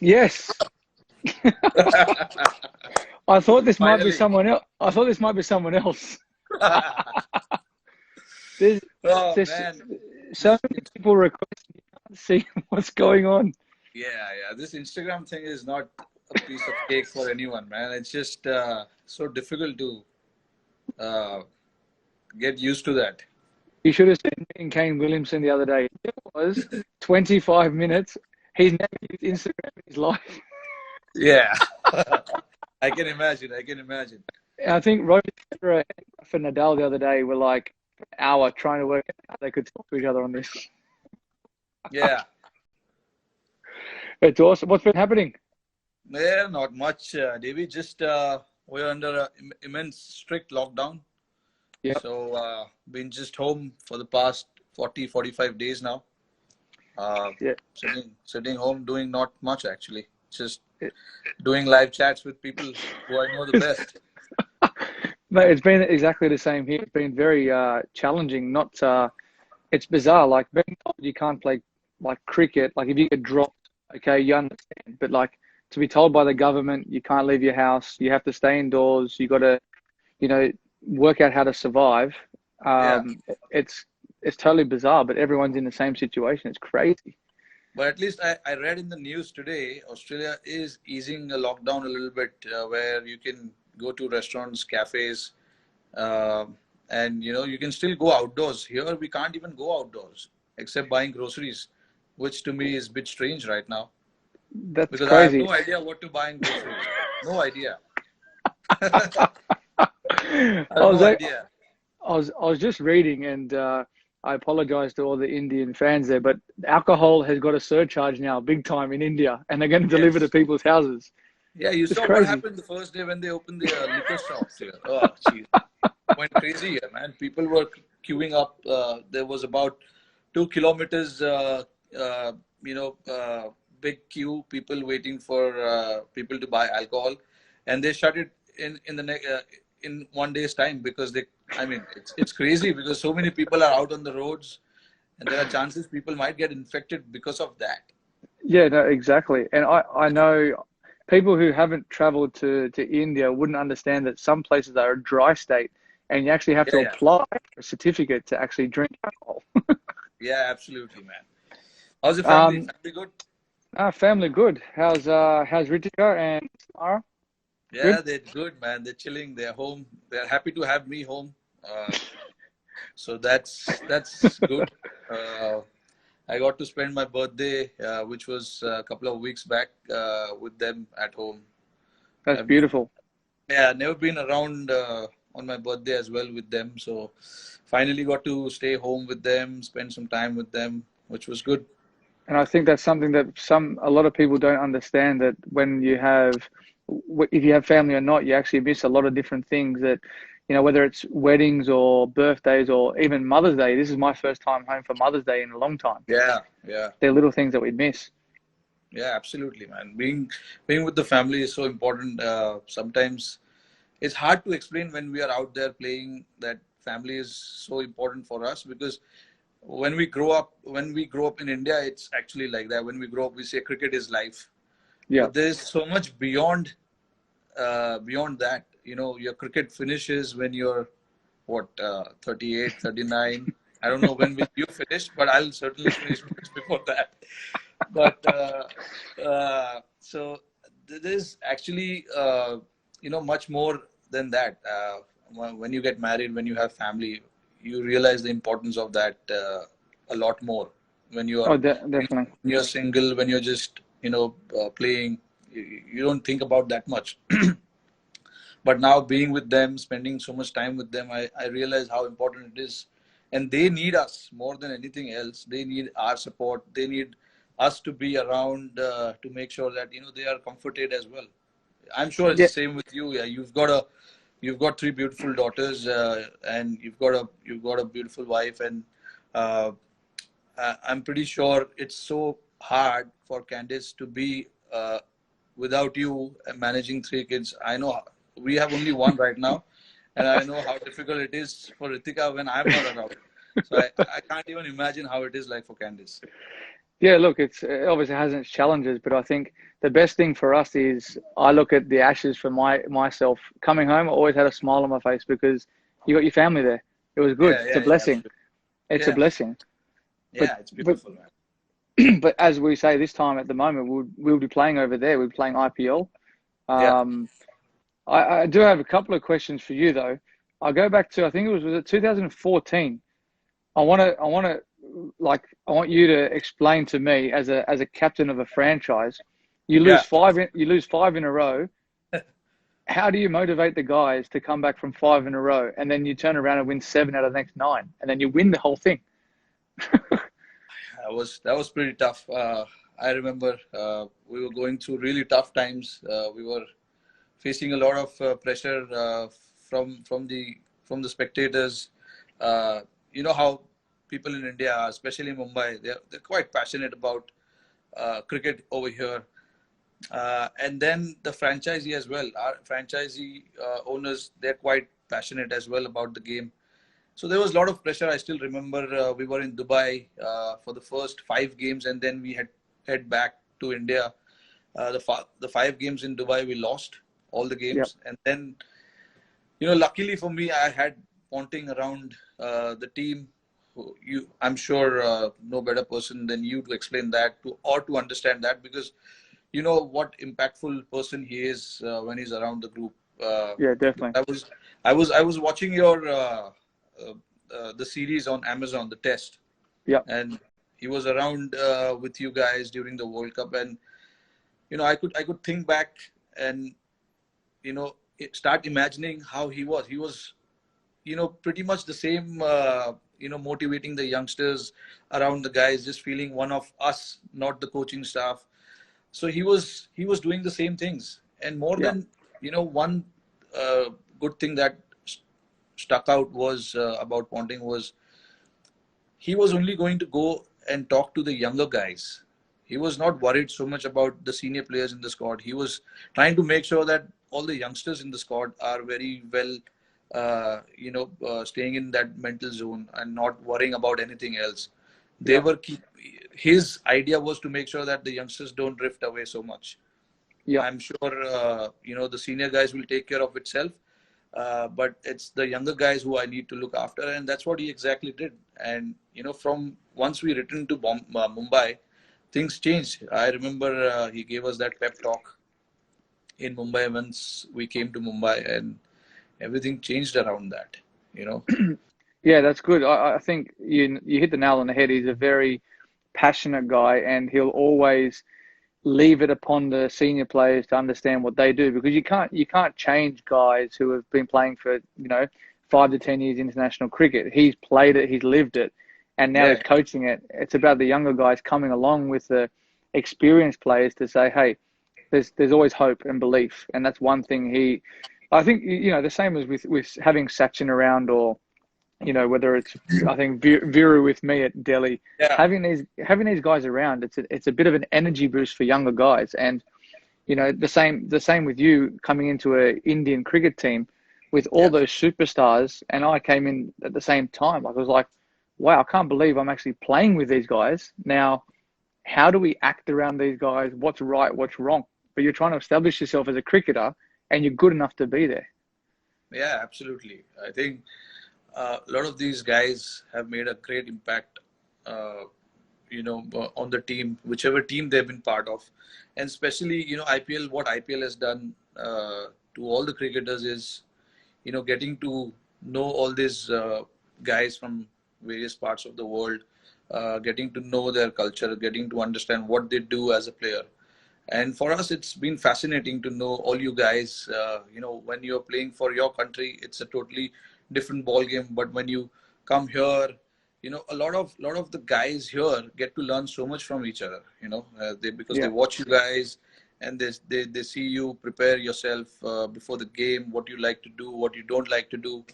Yes. I thought this might be Finally. someone else. I thought this might be someone else. There's, Oh there's man, so this many people requesting to see what's going on. yeah, this Instagram thing is not a piece of cake for anyone, man. It's just so difficult to uh, get used to that. You should have seen me and Kane Williamson the other day. It was 25 minutes. He's never used Instagram in his life. Yeah, I can imagine. I can imagine. I think Roger Federer and Rafa Nadal the other day were like an hour trying to work out how they could talk to each other on this. Yeah, It's awesome. What's been happening? yeah, not much, Davey. Just we're under immense strict lockdown. Yep. So been just home for the past 40, 45 days now. Yeah. Sitting home doing not much actually. Just doing live chats with people who I know the best. Mate, it's been exactly the same here. It's been very challenging. Not it's bizarre. Like being told you can't play like cricket. Like if you get dropped, okay, you understand. But like to be told by the government you can't leave your house, you have to stay indoors. You got to, you know, work out how to survive. Yeah, It's totally bizarre. But everyone's in the same situation. It's crazy. but at least I read in the news today, Australia is easing the lockdown a little bit, where you can go to restaurants, cafes, uh, and you can still go outdoors. Here we can't even go outdoors except buying groceries, which to me is a bit strange right now That's because I have crazy. no idea what to buy in groceries. No idea. I I have was no I idea. was just reading, and I apologize to all the Indian fans there, but alcohol has got a surcharge now, big time in India, and they're going to deliver to Yes. people's houses. Yeah, you It's saw what crazy. happened the first day when they opened the liquor shops here. Oh, jeez. Went crazy here, man. People were queuing up. There was about 2 kilometers, uh, you know, uh, big queue, people waiting for people to buy alcohol. And they shut it in 1 day's time because I mean, it's crazy because so many people are out on the roads and there are chances people might get infected because of that. Yeah, no, exactly. And I know people who haven't traveled to India wouldn't understand that some places are a dry state, and you actually have Yeah, to yeah. apply for a certificate to actually drink alcohol. Yeah, absolutely, man. How's the family? Um, Family good? family good. How's Ritika and Samara? Good. Yeah, they're good, man. They're chilling. They're home. They're happy to have me home. So that's good. Uh, I got to spend my birthday, which was a couple of weeks back, with them at home. That's I've beautiful. yeah, never been around on my birthday as well with them. So finally got to stay home with them, spend some time with them, which was good. And I think that's something that a lot of people don't understand, that when you have, if you have family or not, you actually miss a lot of different things that, whether it's weddings or birthdays or even Mother's Day. This is my first time home for Mother's Day in a long time. Yeah, yeah. They're little things that we miss. Yeah, absolutely, man. Being with the family is so important. Sometimes it's hard to explain when we are out there playing that family is so important for us because when we grow up in India, it's actually like that. When we grow up, we say cricket is life, Yeah. but there's so much beyond that. Your cricket finishes when you're what 38, 39. I don't know when will you finish, but I'll certainly finish much before that. But so there's actually much more than that. When you get married, when you have family, you realize the importance of that a lot more. When you are Oh, definitely. when you're single, when you're just playing, you don't think about that much. But now being with them, spending so much time with them, I realize how important it is. And they need us more than anything else. They need our support. They need us to be around to make sure that they are comforted as well. I'm sure it's Yeah. the same with you. Yeah, you've got three beautiful daughters, and you've got a beautiful wife, and uh, I'm pretty sure it's so hard for Candice to be without you managing three kids. I know we have only one right now, and I know how difficult it is for Ritika when I'm not around. So I can't even imagine how it is like for Candice. Yeah, look, it obviously has its challenges, but I think the best thing for us is I look at the Ashes for myself coming home. I always had a smile on my face because you got your family there. It was good. Yeah, It's a yeah, yeah, blessing. absolutely. It's a Yeah, blessing. But yeah, it's but beautiful, man. but as we say this time at the moment, we'll be playing over there. We're playing IPL. Yeah, Um, I do have a couple of questions for you though. I'll go back to I think was it 2014. I want you to explain to me as a captain of a franchise, yeah. you lose five in a row. How do you motivate the guys to come back from five in a row and then you turn around and win seven out of the next nine and then you win the whole thing? That was pretty tough. I remember we were going through really tough times. We were facing a lot of pressure from the spectators. You know how people in India, especially Mumbai, they're quite passionate about cricket over here. And then the franchisee as well. Our franchisee owners, they're quite passionate as well about the game. So there was a lot of pressure. I still remember we were in Dubai for the first 5 games, and then we had head back to India. The 5 games in Dubai we lost all the Yep. games, and then luckily for me, I had Ponting around the team. I'm sure no better person than you to explain that to understand that, because you know what impactful person he is when he's around the group. Uh, Yeah, definitely. I was watching your uh, the series on Amazon, the test, Yep. and he was around with you guys during the World Cup, and I could think back and start imagining how he was. He was pretty much the same. Motivating the youngsters around the guys, just feeling one of us, not the coaching staff. So he was doing the same things, and more Yep. than one uh, good thing that stuck out was about Ponting was he was only going to go and talk to the younger guys. He was not worried so much about the senior players in the squad. He was trying to make sure that all the youngsters in the squad are very well, staying in that mental zone and not worrying about anything else. They Yep. were keep. His idea was to make sure that the youngsters don't drift away so much. Yep. I'm sure the senior guys will take care of itself, but it's the younger guys who I need to look after, and that's what he exactly did. And from once we returned to Mumbai, things changed. I remember he gave us that pep talk in Mumbai once we came to Mumbai, and everything changed around that. You know, Yeah, that's good. I think you hit the nail on the head. He's a very passionate guy, and he'll always leave it upon the senior players to understand what they do because you can't change guys who have been playing for 5 to 10 years international cricket. He's played it, he's lived it, and now yeah, he's coaching it. It's about the younger guys coming along with the experienced players to say, hey, there's always hope and belief, and that's one thing I think the same as with having Sachin around or whether it's I think Viru with me at Delhi, yeah, having these guys around, it's a bit of an energy boost for younger guys, and the same with you coming into a Indian cricket team with all yeah, those superstars, and I came in at the same time. Like I was like, wow, I can't believe I'm actually playing with these guys now. How do we act around these guys? What's right? What's wrong? But you're trying to establish yourself as a cricketer, and you're good enough to be there. yeah. Absolutely. I think a lot of these guys have made a great impact. Uh, on the team, whichever team they've been part of, and especially IPL. What IPL has done to all the cricketers is getting to know all these guys from various parts of the world, getting to know their culture, getting to understand what they do as a player. And for us, it's been fascinating to know all you guys. When you're playing for your country, it's a totally different ball game. But when you come here, a lot of the guys here get to learn so much from each other. Because they Yeah, watch you guys, and they see you prepare yourself before the game, what you like to do, what you don't like to do,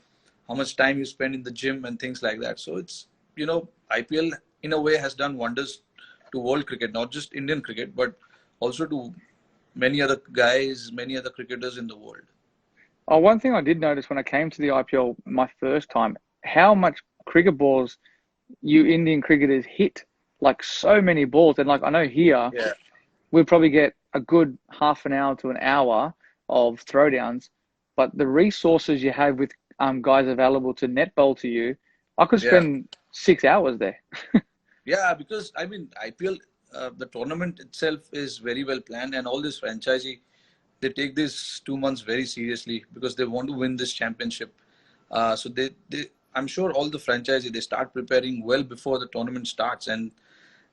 how much time you spend in the gym, and things like that. So it's IPL in a way has done wonders to world cricket, not just Indian cricket, but also to many other guys, many other cricketers in the world. Oh, one thing I did notice when I came to the IPL my first time, how much cricket balls you Indian cricketers hit. like so many balls. And like I know here Yeah. we probably get a good half an hour to an hour of throwdowns, but the resources you have with guys available to net bowl to you, I could Yeah. spend 6 hours there. Yeah, because I mean, IPL, the tournament itself is very well planned, and all this franchisee, they take this 2 months very seriously because they want to win this championship. So I'm sure all the franchisee they start preparing well before the tournament starts, and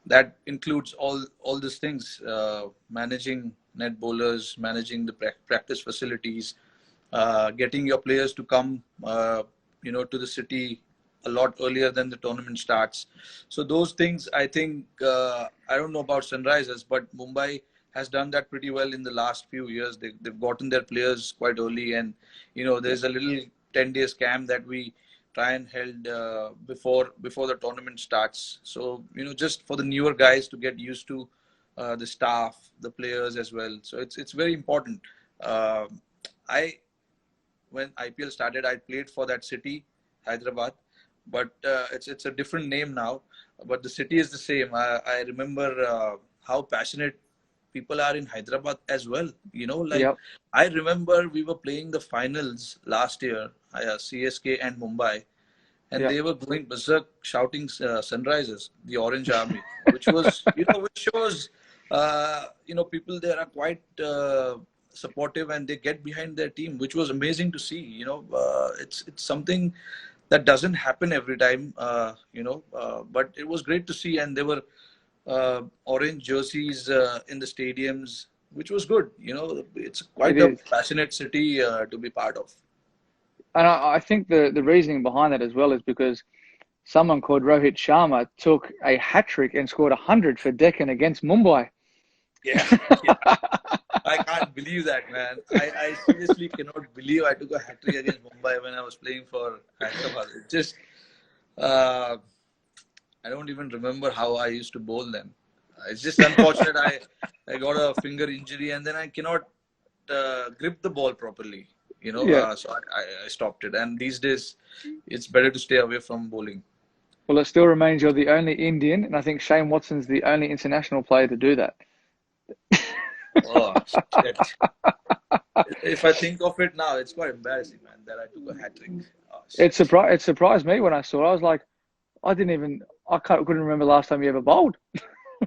that includes all these things: managing net bowlers, managing the practice facilities, getting your players to come, to the city a lot earlier than the tournament starts. So those things, I think, I don't know about Sunrisers, but Mumbai has done that pretty well in the last few years. They've gotten their players quite early, and Yeah, there's a little 10 days camp that we try and held before the tournament starts. So just for the newer guys to get used to the staff, the players as well. So it's very important. I When IPL started, I played for that city, Hyderabad, but it's a different name now. But the city is the same. I remember how passionate people are in Hyderabad as well. Like yep, I remember we were playing the finals last year, CSK and Mumbai, and yep. they were going berserk shouting Sunrisers, the Orange Army, which was, which shows, people there are quite supportive and they get behind their team, which was amazing to see. It's something that doesn't happen every time, but it was great to see. And there were orange jerseys in the stadiums, which was good. It's It quite a is. passionate city to be part of. And I think the reasoning behind that as well is because someone called Rohit Sharma took a hat trick and scored 100 for Deccan against Mumbai. Yeah. I can't believe that, man. I seriously cannot believe I took a hat trick against Mumbai when I was playing for Hyderabad. It just, uh, I don't even remember how I used to bowl them. It's just unfortunate. I got a finger injury and then I cannot grip the ball properly. Yeah. So I stopped it. And these days, it's better to stay away from bowling. Well, it still remains you're the only Indian, and I think Shane Watson's the only international player to do that. Oh, shit. If I think of it now, it's quite embarrassing, man, that I took a hat trick. Oh, shit. It surprised me when I saw it. I was like, couldn't remember last time you ever bowled.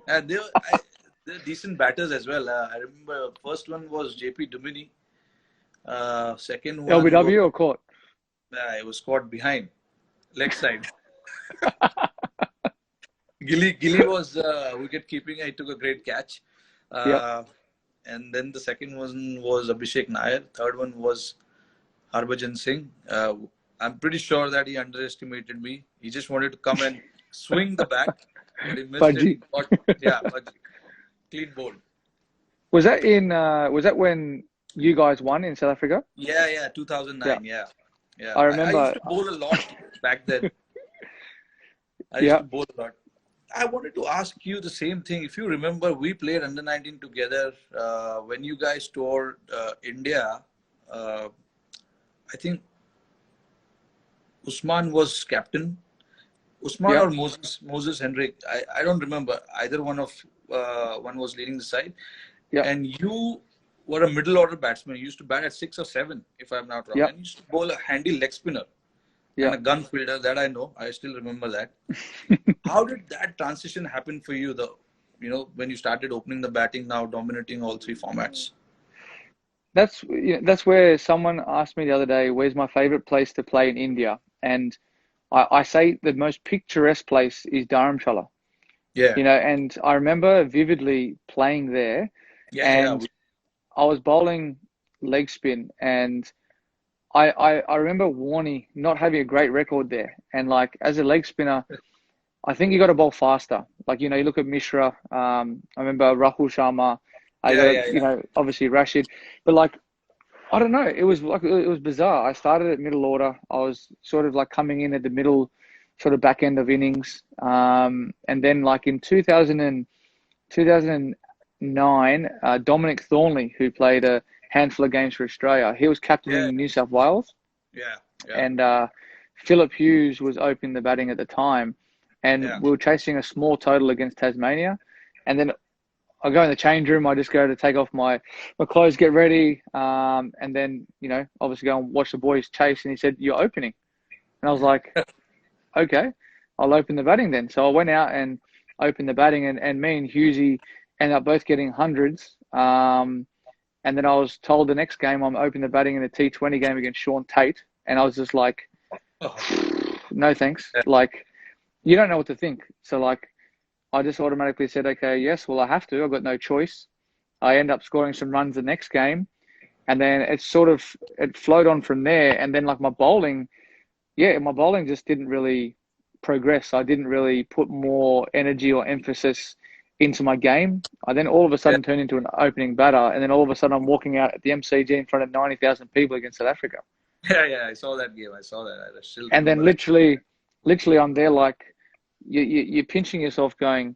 And they're decent batters as well. I remember first one was JP Dumini. Second one was LBW or court? it was caught behind, leg side. Gilly was wicket keeping. He took a great catch. Yep. And then the second one was Abhishek Nair. Third one was Harbhajan Singh. I'm pretty sure that he underestimated me. He just wanted to come and swing the bat, but he missed it. Fudgy. Yeah, but clean bowled. Was that when you guys won in South Africa? Yeah, Yeah. 2009. Yeah. I I used remember. to bowl a lot back then. I used Yeah. to bowl a lot. I wanted to ask you the same thing. If you remember, we played under 19 together when you guys toured India. I think Usman was captain. Usman Yeah. or Moses Henrik. I don't remember. Either one was leading the side. Yeah. And you were a middle order batsman. You used to bat at 6 or 7, if I'm not wrong. Yeah. And you used to bowl a handy leg spinner and Yeah. a gun fielder. That I know. I still remember that. How did that transition happen for you, when you started opening the batting, now dominating all three formats? That's where someone asked me the other day, where's my favorite place to play in India? And I say the most picturesque place is Dharamshala. Yeah. And I remember vividly playing there, Yeah. and I was bowling leg spin, and I remember Warney not having a great record there. And like as a leg spinner, I think you got to bowl faster. Like, you look at Mishra, I remember Rahul Sharma, I got Yeah. obviously Rashid, but like, I don't know. It was bizarre. I started at middle order. I was sort of like coming in at the middle, sort of back end of innings. And then like in 2009, Dominic Thornley, who played a handful of games for Australia, he was Yeah. captaining New South Wales, Yeah. and Philip Hughes was opening the batting at the time. and Yeah. we were chasing a small total against Tasmania. And then I go in the change room. I just go to take off my clothes, get ready, and then obviously go and watch the boys chase. And he said, "You're opening," and I was like, "Okay, I'll open the batting then." So I went out and opened the batting, and me and Husey ended up both getting hundreds. And then I was told the next game I'm opening the batting in a T20 game against Sean Tate, and I was just like, Oh, "No thanks." yeah. Like, you don't know what to think. So like, I just automatically said, "Okay, yes, well I have to. I've got no choice." I end up scoring some runs the next game, and then it flowed on from there. And then like my bowling just didn't really progress. I didn't really put more energy or emphasis into my game. I then all of a Yeah. sudden turned into an opening batter, and then all of a sudden I'm walking out at the MCG in front of 90,000 people against South Africa. Yeah. I saw that game. I saw that. I still And then remember that. literally I'm there like you're pinching yourself, going,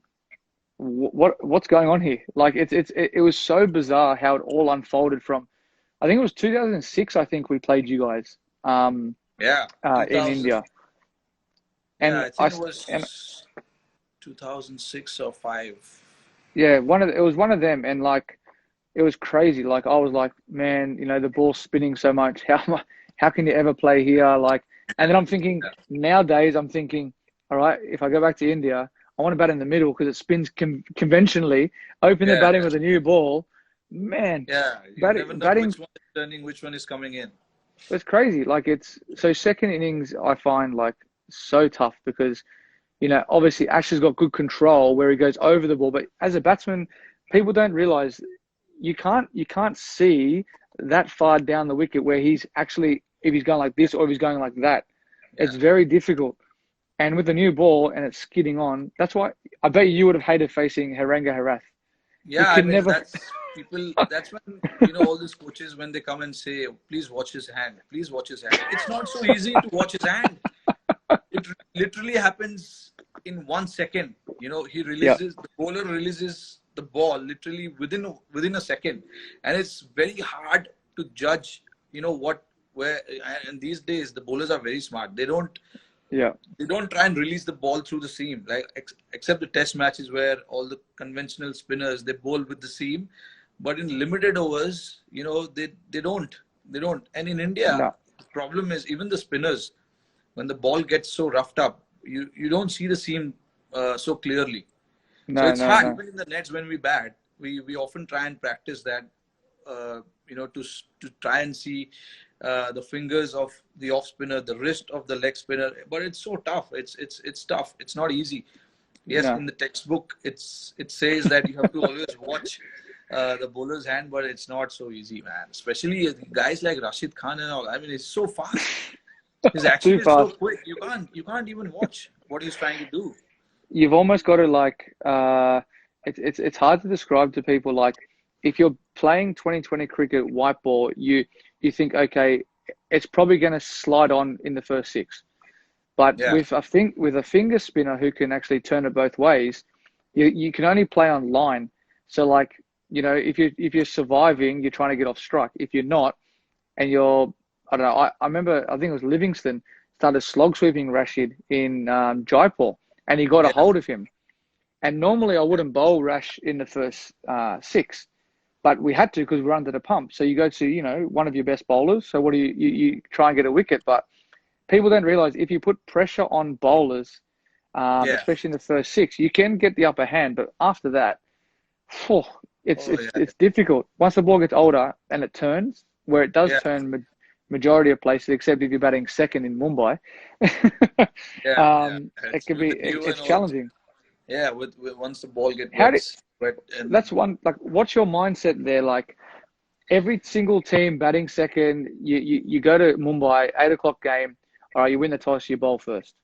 what's going on here? Like it was so bizarre how it all unfolded from. I think it was 2006. I think we played you guys Yeah. in 2000. India, Yeah, and I I think it and was 2006 or five. yeah, it was one of them, and like it was crazy. Like I was like, man, the ball's spinning so much. How can you ever play here? Like, and then I'm thinking Yeah. nowadays, I'm thinking, all right, if I go back to India, I want to bat in the middle because it spins conventionally. Open the Yeah. batting with a new ball, man. Yeah. You never know Batting which one is turning, which one is coming in. it's crazy. Like it's so second innings, I find like so tough because obviously Ash has got good control where he goes over the ball, but as a batsman, people don't realize you can't see that far down the wicket where he's actually, if he's going like this or if he's going like that. Yeah. It's very difficult. And with the new ball and it's skidding on, that's why I bet you would have hated facing Haranga Harath. You Yeah, I could mean never. that's people. That's when all these coaches when they come and say, "Please watch his hand. Please watch his hand." It's not so easy to watch his hand. It literally happens in 1 second. He Yeah, releases the bowler releases the ball literally within a second, and it's very hard to judge. What where and these days the bowlers are very smart. yeah, They don't try and release the ball through the seam, like except the test matches where all the conventional spinners they bowl with the seam, but in limited overs, they don't. And in India, no, the problem is even the spinners, when the ball gets so roughed up, you don't see the seam so clearly. So no, it's no, hard. no. Even in the nets when we bat, we often try and practice that, to try and see the fingers of the off spinner, the wrist of the leg spinner. But it's so tough. It's tough. It's not easy. Yes, No. in the textbook, it says that you have to always watch the bowler's hand, but it's not so easy, man. Especially guys like Rashid Khan and all. I mean, it's so fast. His action Too is so fast. quick. You can't even watch what he's trying to do. You've almost got to like it's hard to describe to people. Like if you're playing 2020 cricket white ball, you think, okay, it's probably going to slide on in the first six. But Yeah, with a finger spinner who can actually turn it both ways, you can only play on line. So like, if you're surviving, you're trying to get off strike. If you're not, and I don't know, I remember, I think it was Livingston started slog sweeping Rashid in Jaipur, and he got a yeah, hold of him. And normally I wouldn't bowl Rash in the first six, but we had to because we're under the pump. So you go to, one of your best bowlers. So what do you try and get a wicket? But people don't realize if you put pressure on bowlers, yeah. especially in the first six, you can get the upper hand. But after that, phew, it's Oh it's yeah, it's difficult. Once the ball gets older and it turns, where it does yeah, turn majority of places, except if you're batting second in Mumbai, yeah. it It's can with be the dew it's and all. challenging. Yeah, with once the ball get How do wet and That's one, like, what's your mindset there? Like every single team batting second, you go to Mumbai, 8 o'clock game. All right, you win the toss, you bowl first.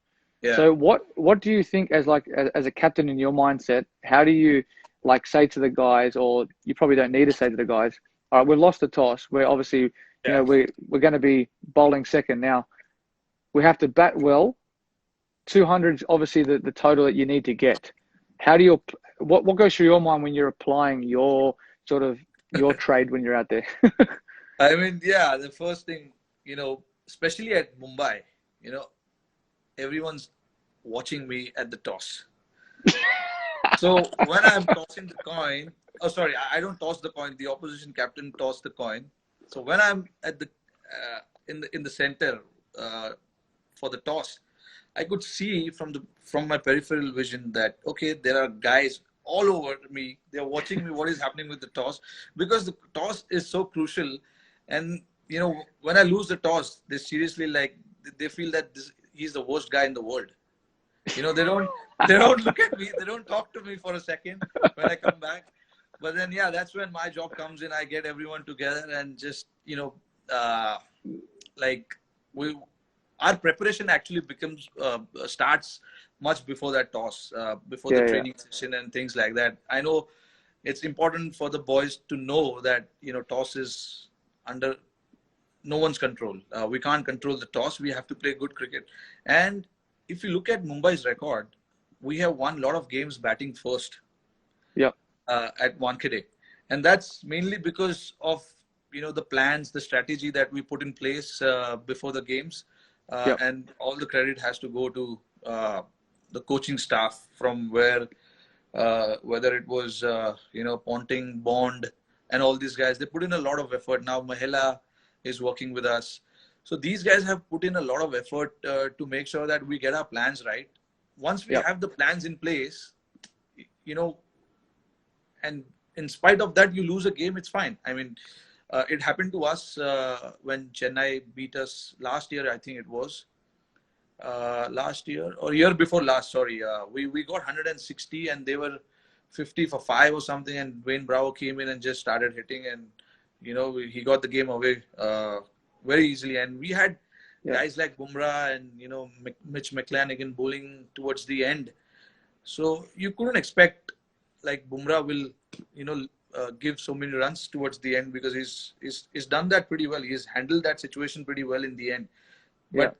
yeah, So what do you think as a captain in your mindset? How do you like say to the guys, or you probably don't need to say to the guys, all right, we've lost the toss. We're obviously, yeah. we're going to be bowling second now. We have to bat well. 200 is obviously the total that you need to get. How do you what goes through your mind when you're applying your sort of your trade when you're out there? I mean, yeah. The first thing, especially at Mumbai, you know, everyone's watching me at the toss. So when I'm tossing the coin, oh sorry, I don't toss the coin. The opposition captain tossed the coin. So when I'm at the in the center for the toss, I could see from my peripheral vision that okay, there are guys all over me. They're watching me. What is happening with the toss? Because the toss is so crucial, and you know when I lose the toss, they seriously like they feel that he's the worst guy in the world. You know, they don't look at me, they don't talk to me for a second when I come back. But then yeah, that's when my job comes in. I get everyone together and just, like we our preparation actually becomes starts much before that toss, before the Yeah, yeah, training session and things like that. I know it's important for the boys to know that, toss is under no one's control. We can't control the toss. We have to play good cricket. And if you look at Mumbai's record, we have won a lot of games batting first yeah, at Wankhede. And that's mainly because of, the plans, the strategy that we put in place before the games. yeah, And all the credit has to go to the coaching staff from where, whether it was, Ponting, Bond, and all these guys. They put in a lot of effort. Now Mahela is working with us. So these guys have put in a lot of effort to make sure that we get our plans right. Once we yeah, have the plans in place, and in spite of that, you lose a game, it's fine. I mean, it happened to us when Chennai beat us last year, I think it was. Last year or year before last, sorry. We got 160 and they were 50 for 5 or something, and Wayne Bravo came in and just started hitting, and he got the game away very easily. And we had yeah, guys like Bumrah and Mitch McClanahan bowling towards the end, so you couldn't expect like Bumrah will give so many runs towards the end, because he's done that pretty well. He's handled that situation pretty well in the end. yeah, But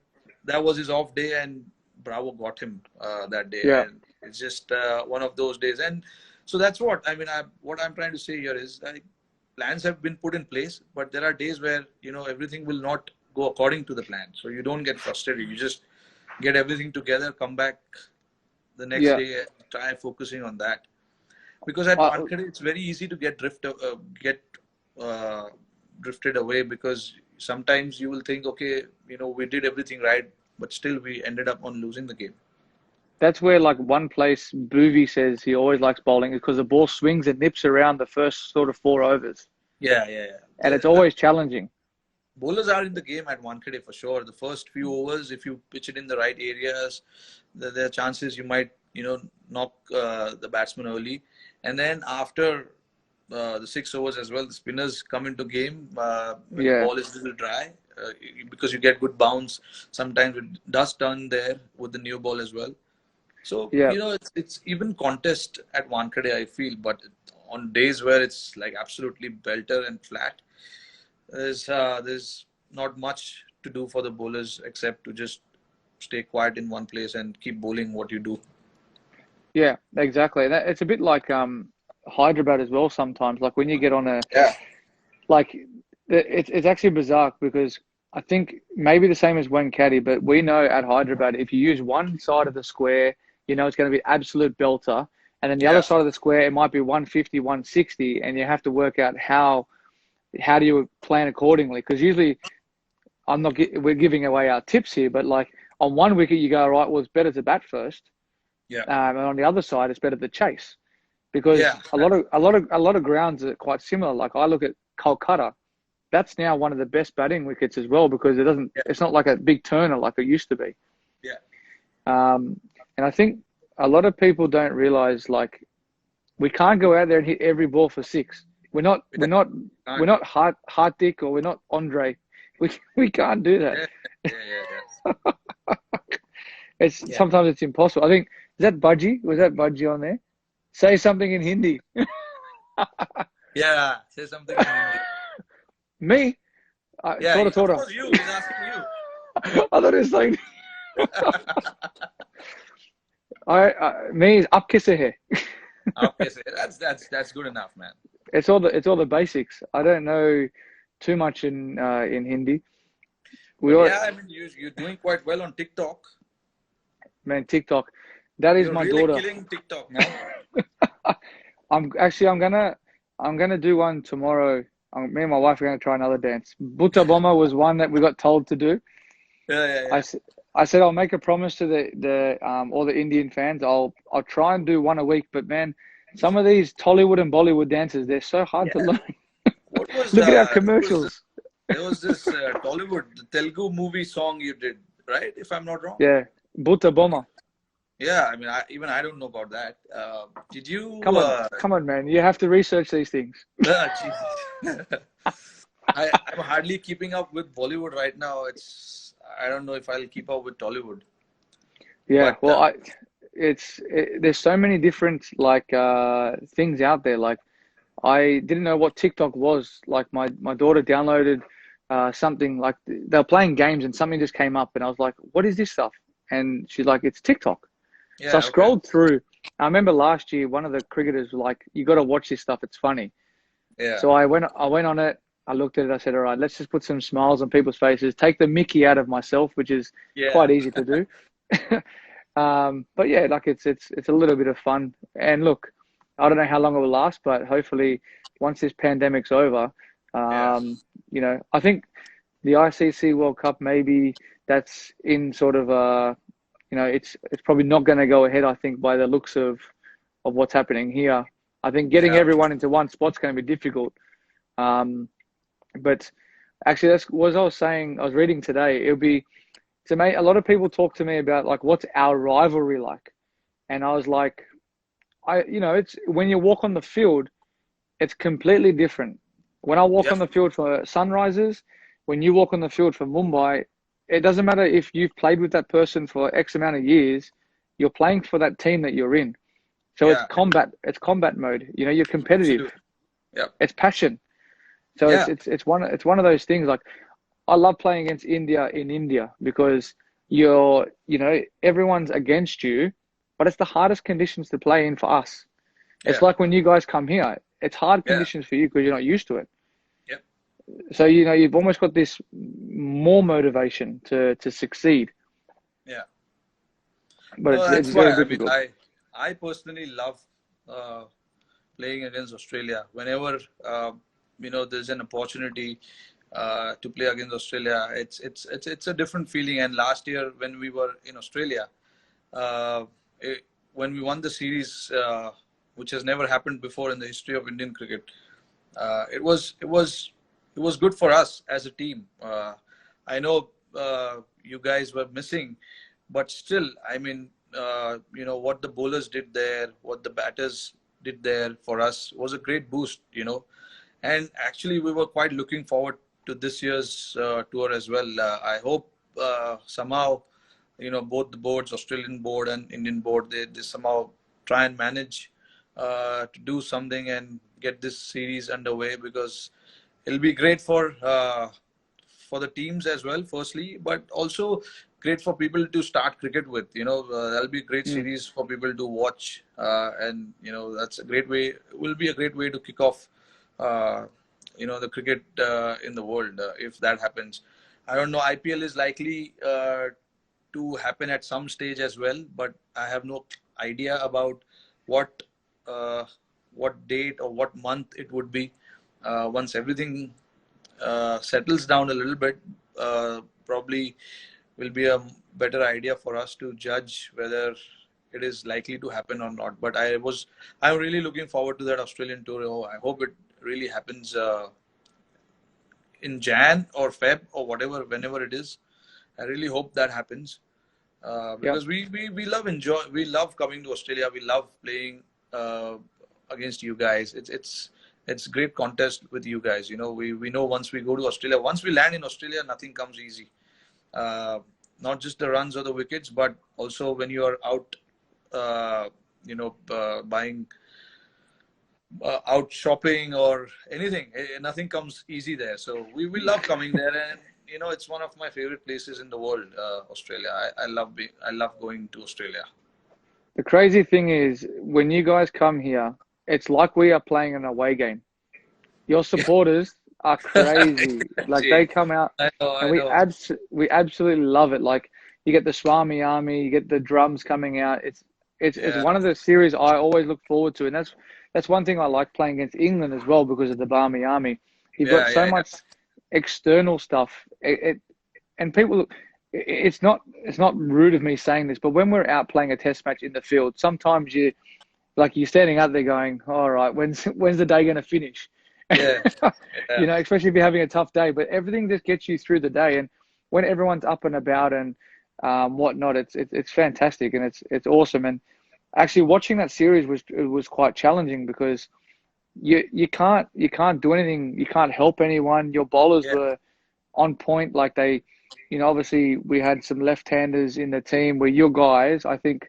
that was his off day, and Bravo got him that day. yeah. And it's just one of those days. And so that's what I mean. What I'm trying to say here is like plans have been put in place, but there are days where everything will not go according to the plan. So you don't get frustrated. You just get everything together, come back the next Yeah. day, and try focusing on that. Because at Uh, Wankhede, it's very easy to get drifted away, because sometimes you will think, okay, we did everything right, but still we ended up on losing the game. that's where like one place Boovy says he always likes bowling because the ball swings and nips around the first sort of 4 overs, Yeah, yeah, and it's yeah. always challenging. Bowlers are in the game at Wankhede for sure. The first few overs, if you pitch it in the right areas, there are chances you might, knock the batsman early. And then after the 6 overs as well, the spinners come into game when the Yeah, ball is a little dry, because you get good bounce. Sometimes it does turn there with the new ball as well. So, yeah. it's even contest at Wankhede, I feel. But on days where it's like absolutely belter and flat, there's not much to do for the bowlers except to just stay quiet in one place and keep bowling what you do. Yeah, exactly. It's a bit like Hyderabad as well sometimes. Like when you get on a Yeah. like it's actually bizarre because I think maybe the same as Caddy, but we know at Hyderabad if you use one side of the square, it's going to be absolute belter, and then the other Yeah. side of the square it might be 150, 160, and you have to work out how do you plan accordingly? Because usually we're giving away our tips here, but like on one wicket you go right, well it's better to bat first, Yeah. and on the other side it's better to chase because Yeah. a lot of grounds are quite similar. Like I look at Kolkata, that's now one of the best batting wickets as well because Yeah. it's not like a big turner like it used to be. Yeah. And I think a lot of people don't realize like we can't go out there and hit every ball for six. We're not we're Yeah. not we're Can't. not Hardik or we're not Andre. We can't do that. Yeah. Yeah. Yeah. It's Yeah. sometimes it's impossible. I think is that Budgie? Was that Budgie on there? Say something in Hindi. Yeah. Say something in Hindi. Me? Yeah. Thought Of of. course, you. He's asking you. I thought it was like me is up kisse hai. Okay, so that's good enough, man. It's all the basics. I don't know too much in Hindi. We But all, yeah, I mean, you're doing quite well on TikTok. man, TikTok. That is You're my really daughter. killing TikTok, man. I'm gonna do one tomorrow. Me and my wife are gonna try another dance. Butta Bomba was one that we got told to do. Yeah, yeah, I, yeah. s- I said I'll make a promise to the all the Indian fans. I'll try and do one a week. But man, some of these Tollywood and Bollywood dances, they're so hard to Yeah. learn. What was Look at our this? commercials. There was this Tollywood, the Telugu movie song you did, right? If I'm not wrong. Yeah, Butta Bomba. Yeah, I mean, even I don't know about that. Did you? Come on, man. You have to research these things. Jesus. I'm hardly keeping up with Bollywood right now. I don't know if I'll keep up with Tollywood. Yeah, But well, there's so many different like things out there. Like I didn't know what TikTok was. Like my daughter downloaded something like they were playing games and something just came up and I was like, what is this stuff? And she's like, it's TikTok. So I yeah, okay. scrolled through. I remember last year one of the cricketers was like, you got to watch this stuff. It's funny. Yeah, So I went on it. I looked at it. I said, all right, let's just put some smiles on people's faces. Take the Mickey out of myself, which is yeah, quite easy to do. But yeah, like it's a little bit of fun. And look, I don't know how long it will last, but hopefully once this pandemic's over, yeah, I think the ICC World Cup maybe that's in sort of it's probably not going to go ahead. I think by the looks of what's happening here, I think getting yeah, everyone into one spot's going to be difficult. Um, but actually, that's what I was saying. I was reading today. It'll be to me. A lot of people talk to me about like what's our rivalry like, and I was like, it's when you walk on the field, it's completely different. When I walk yeah, on the field for Sunrisers, when you walk on the field for Mumbai, it doesn't matter if you've played with that person for X amount of years, you're playing for that team that you're in. So it's yeah. combat mode. You're competitive. Absolutely. Yeah, It's passion. So yeah, it's one of those things like I love playing against India in India because everyone's against you, but it's the hardest conditions to play in for us. It's yeah, like when you guys come here, it's hard yeah, conditions for you because you're not used to it. yeah, So you've almost got this more motivation to succeed, yeah. but No, it's that's why. very I mean, difficult. I personally love uh, playing against Australia. Whenever there's an opportunity to play against Australia, it's a different feeling. And last year when we were in Australia, uh, when we won the series, which has never happened before in the history of Indian cricket, it was good for us as a team. I know you guys were missing, but still, I mean, what the bowlers did there, what the batters did there for us was a great boost. And actually, we were quite looking forward to this year's tour as well. I hope somehow, both the boards, Australian board and Indian board, they somehow try and manage to do something and get this series underway, because it'll be great for the teams as well, firstly, but also great for people to start cricket with. That'll be a great Mm. series for people to watch, and that's a great way. Will be a great way to kick off, the cricket in the world if that happens. I don't know. IPL is likely to happen at some stage as well, but I have no idea about what uh, what date or what month it would be. Once everything settles down a little bit, probably will be a better idea for us to judge whether it is likely to happen or not. But I'm really looking forward to that Australian tour. Oh, I hope it really happens in Jan or Feb or whatever, whenever it is. I really hope that happens, Yeah. because we love coming to Australia. We love playing against you guys. It's great contest with you guys. We know once we go to Australia, once we land in Australia, nothing comes easy. Uh, Not just the runs or the wickets, but also when you are out, buying, out shopping or anything. Nothing comes easy there. So we love coming there, and it's one of my favorite places in the world, Australia. I love going to Australia. The crazy thing is when you guys come here, it's like we are playing an away game. Your supporters are crazy. Like Gee, they come out I know, and I we know. absolutely love it. Like you get the Swami Army, you get the drums coming out. It's Yeah, one of the series I always look forward to, and that's one thing I like playing against England as well because of the Barmy Army. You've got yeah, so yeah, yeah. much external stuff. And people, it's not rude of me saying this, but when we're out playing a test match in the field, sometimes you're standing out there going, all right, when's the day going to finish? Yeah, yeah, Especially if you're having a tough day, but everything just gets you through the day. And when everyone's up and about and whatnot, it's fantastic and it's awesome. And actually watching that series was quite challenging because you can't do anything. You can't help anyone. Your bowlers yeah, were on point. Like obviously we had some left-handers in the team where your guys, I think,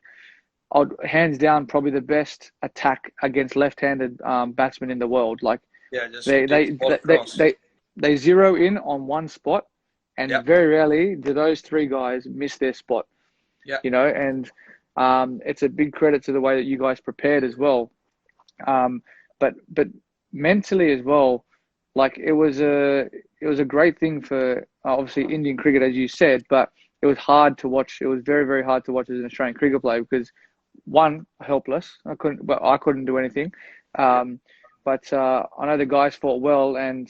hands down probably the best attack against left-handed batsmen in the world. Like yeah. Just to they take they the ball they across. they they zero in on one spot, Yeah, and very rarely do those three guys miss their spot. yeah, And it's a big credit to the way that you guys prepared as well. But mentally as well, like it was a great thing for obviously Indian cricket, as you said, but it was hard to watch. It was very, very hard to watch as an Australian cricket player because one, helpless. I couldn't do anything. Um, but I know the guys fought well, and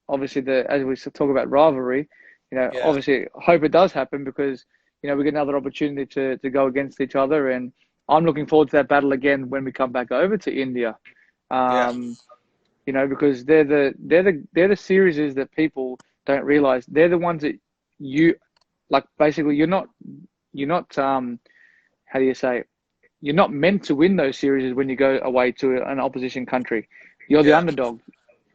obviously as we talk about rivalry, yeah, obviously I hope it does happen because we get another opportunity to go against each other, and I'm looking forward to that battle again when we come back over to India. yeah, Um, because they're the series that people don't realize. They're the ones that you like. Basically, you're not how do you say it? You're not meant to win those series when you go away to an opposition country. You're the yeah, underdog.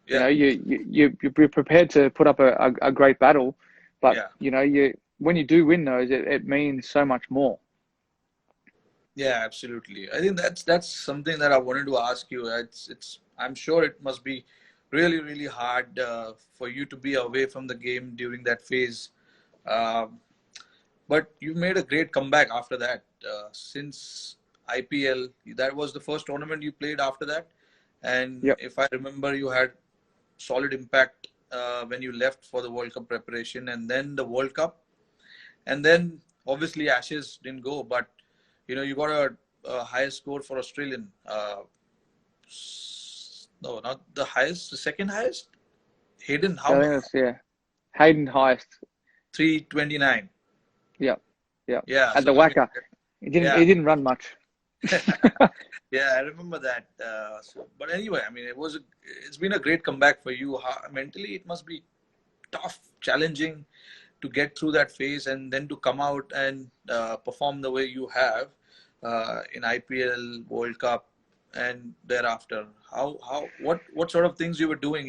yeah, You're prepared to put up a great battle, but yeah. when you do win those, it means so much more. Yeah, absolutely. I think that's something that I wanted to ask you. It's I'm sure it must be really really hard for you to be away from the game during that phase. Um, but you made a great comeback after that. Since IPL, that was the first tournament you played after that. And Yep. if I remember, you had solid impact when you left for the World Cup preparation, and then the World Cup, and then obviously Ashes didn't go, but you got a highest score for Australian. No, not the highest, the second highest. Hayden, how I much? think that's yeah. Hayden Heist. 329. Yep. Yep. Yeah. At So the I mean, Wacker, he didn't. yeah, He didn't run much. yeah, I remember that. But anyway, I mean, it's been a great comeback for you. Mentally, it must be tough, challenging to get through that phase and then to come out and perform the way you have in IPL, World Cup, and thereafter. What sort of things you were doing?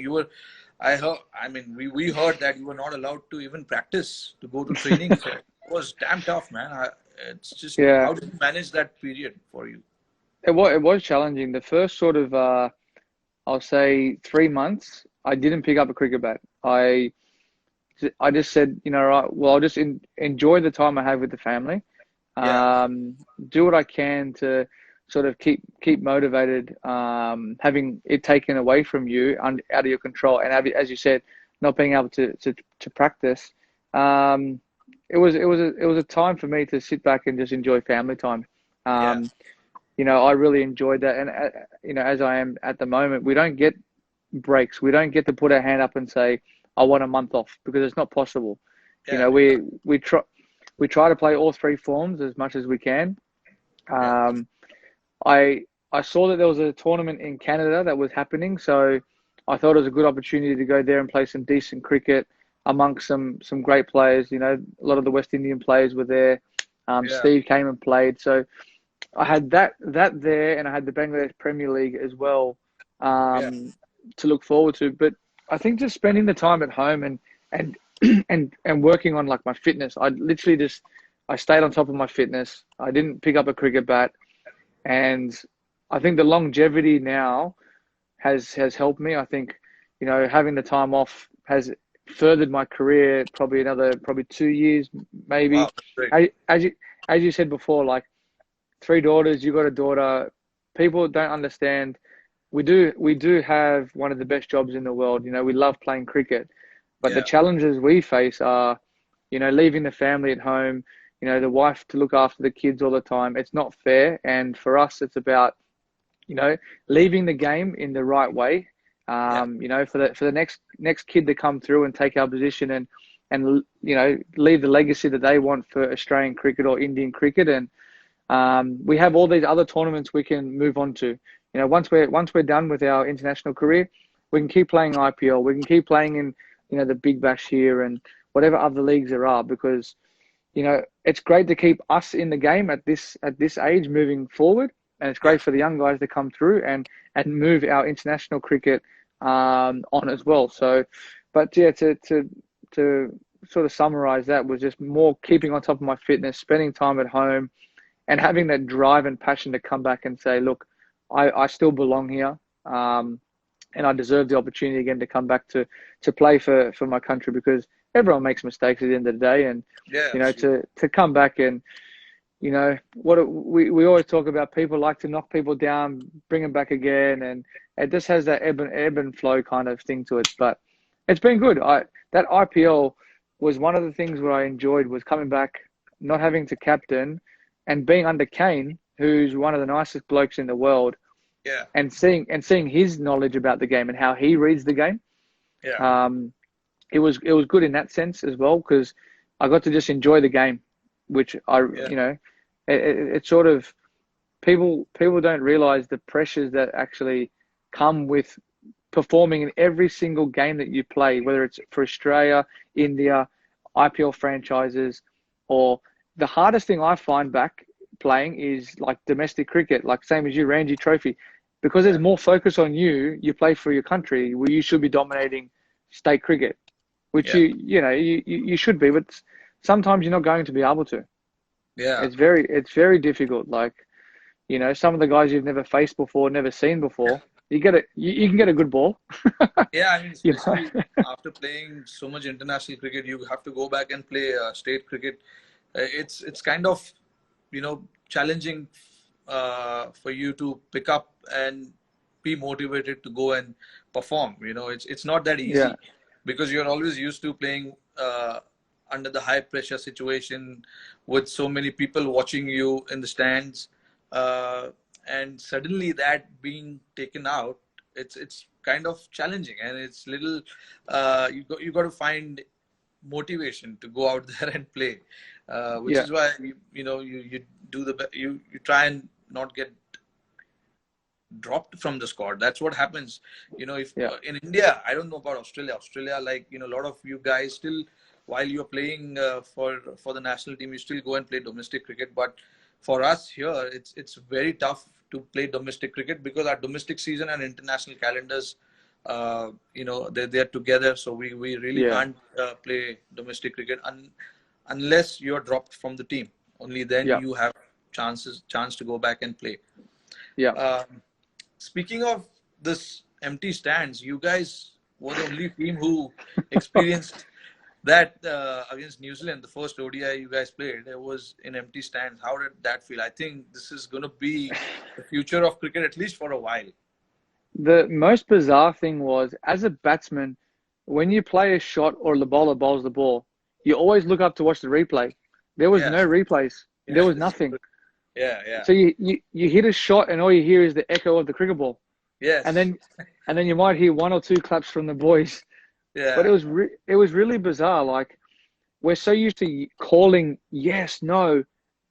I heard. I mean, we heard that you were not allowed to even practice to go to training. So it was damn tough, man. It's just Yeah. how did you manage that period for you? It was challenging. The first sort of I'll say 3 months, I didn't pick up a cricket bat. I just said, right, well, I'll just enjoy the time I have with the family, Yeah, do what I can to sort of keep motivated, having it taken away from you out of your control, and as you said, not being able to practice. Um, it was a time for me to sit back and just enjoy family time. yeah, Um, I really enjoyed that, and as I am at the moment, we don't get breaks. We don't get to put our hand up and say, "I want a month off," because it's not possible. You yeah, know, we we try we try to play all three forms as much as we can. yeah, Um, I I saw that there was a tournament in Canada that was happening, so I thought it was a good opportunity to go there and play some decent cricket amongst some great players. A lot of the West Indian players were there. yeah, Steve came and played, so I had that there, and I had the Bangladesh Premier League as well yeah, to look forward to. But I think just spending the time at home and and working on like my fitness. I stayed on top of my fitness. I didn't pick up a cricket bat, and I think the longevity now has helped me. I think having the time off has furthered my career probably 2 years wow, maybe. that's great. As you said before, like three daughters, you got a daughter. People don't understand. We do have one of the best jobs in the world. We love playing cricket, but the Yeah, challenges we face are, leaving the family at home. the wife to look after the kids all the time. It's not fair. And for us, it's about, leaving the game in the right way. Yeah. For the next kid to come through and take our position and leave the legacy that they want for Australian cricket or Indian cricket. And we have all these other tournaments we can move on to. Once we're done with our international career, we can keep playing IPL. We can keep playing in the Big Bash here and whatever other leagues there are, because it's great to keep us in the game at this age moving forward, and it's Yeah. great for the young guys to come through and move our international cricket on as well. So, but yeah, to sort of summarize, that was just more keeping on top of my fitness, spending time at home, and having that drive and passion to come back and say, look, I still belong here, and I deserve the opportunity again to come back to play for my country, because everyone makes mistakes at the end of the day. And Yeah, absolutely. to come back and what we always talk about, people like to knock people down, bring them back again, and it just has that ebb and flow kind of thing to it. But it's been good. That IPL was one of the things where I enjoyed, was coming back, not having to captain, and being under Kane, who's one of the nicest blokes in the world, Yeah. and seeing his knowledge about the game and how he reads the game. Yeah. It was good in that sense as well, because I got to just enjoy the game, which Yeah. it sort of, people don't realize the pressures that actually come with performing in every single game that you play, whether it's for Australia, India, IPL franchises, or the hardest thing I find back playing is like domestic cricket, like same as you, Ranji Trophy, because there's Yeah. more focus on you. You play for your country, where you should be dominating state cricket, which Yeah. you should be, but sometimes you're not going to be able to. Yeah. It's very difficult. Like, some of the guys you've never faced before, never seen before, you can get a good ball. Yeah, I mean, you know? especially after playing so much international cricket, you have to go back and play state cricket. It's kind of, challenging for you to pick up and be motivated to go and perform. It's not that Yeah, easy, because you're always used to playing under the high pressure situation with so many people watching you in the stands, uh, and suddenly that being taken out, it's kind of challenging, and it's little, you got to find motivation to go out there and play, which yeah, is why you do you try and not get dropped from the squad. That's what happens. If yeah, in India, I don't know about Australia. Australia, like, a lot of you guys still, while you're playing for the national team, you still go and play domestic cricket. But for us here, it's very tough to play domestic cricket, because our domestic season and international calendars, they're together. So we really yeah, can't play domestic cricket unless you're dropped from the team. Only then yeah, you have chance to go back and play. yeah. Um, Speaking of this empty stands, you guys were the only team who experienced that against New Zealand. The first ODI you guys played, it was in empty stands. How did that feel? I think this is going to be the future of cricket, at least for a while. The most bizarre thing was, as a batsman, when you play a shot or the bowler bowls the ball, you always look up to watch the replay. There was Yeah, no replays. yeah, There was that's nothing. true. Yeah, yeah, So you hit a shot and all you hear is the echo of the cricket ball, and yes, then you might hear one or two claps from the boys. But yeah, it was really bizarre. Like, we're so used to calling yes, no,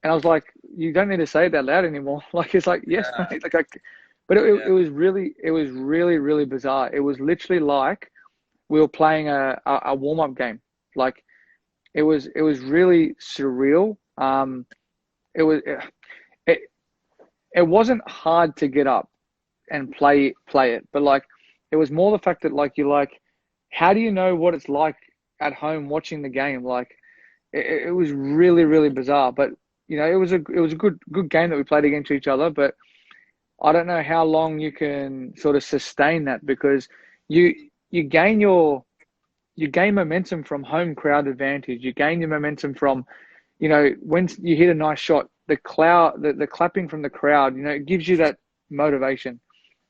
and I was like, you don't need to say it that loud anymore. Like, it's like yes, yeah, mate. But yeah, it was really bizarre. It was literally like we were playing a warm up game. Like, it was really surreal. It was it, it wasn't hard to get up and play it, but like, it was more the fact that, like, you're like, how do you know what it's like at home watching the game? Like, it was really bizarre. But it was a good game that we played against each other. But I don't know how long you can sort of sustain that, because you you gain your you gain momentum from home crowd advantage. You gain your momentum from, when you hit a nice shot, the clapping from the crowd, it gives you that motivation,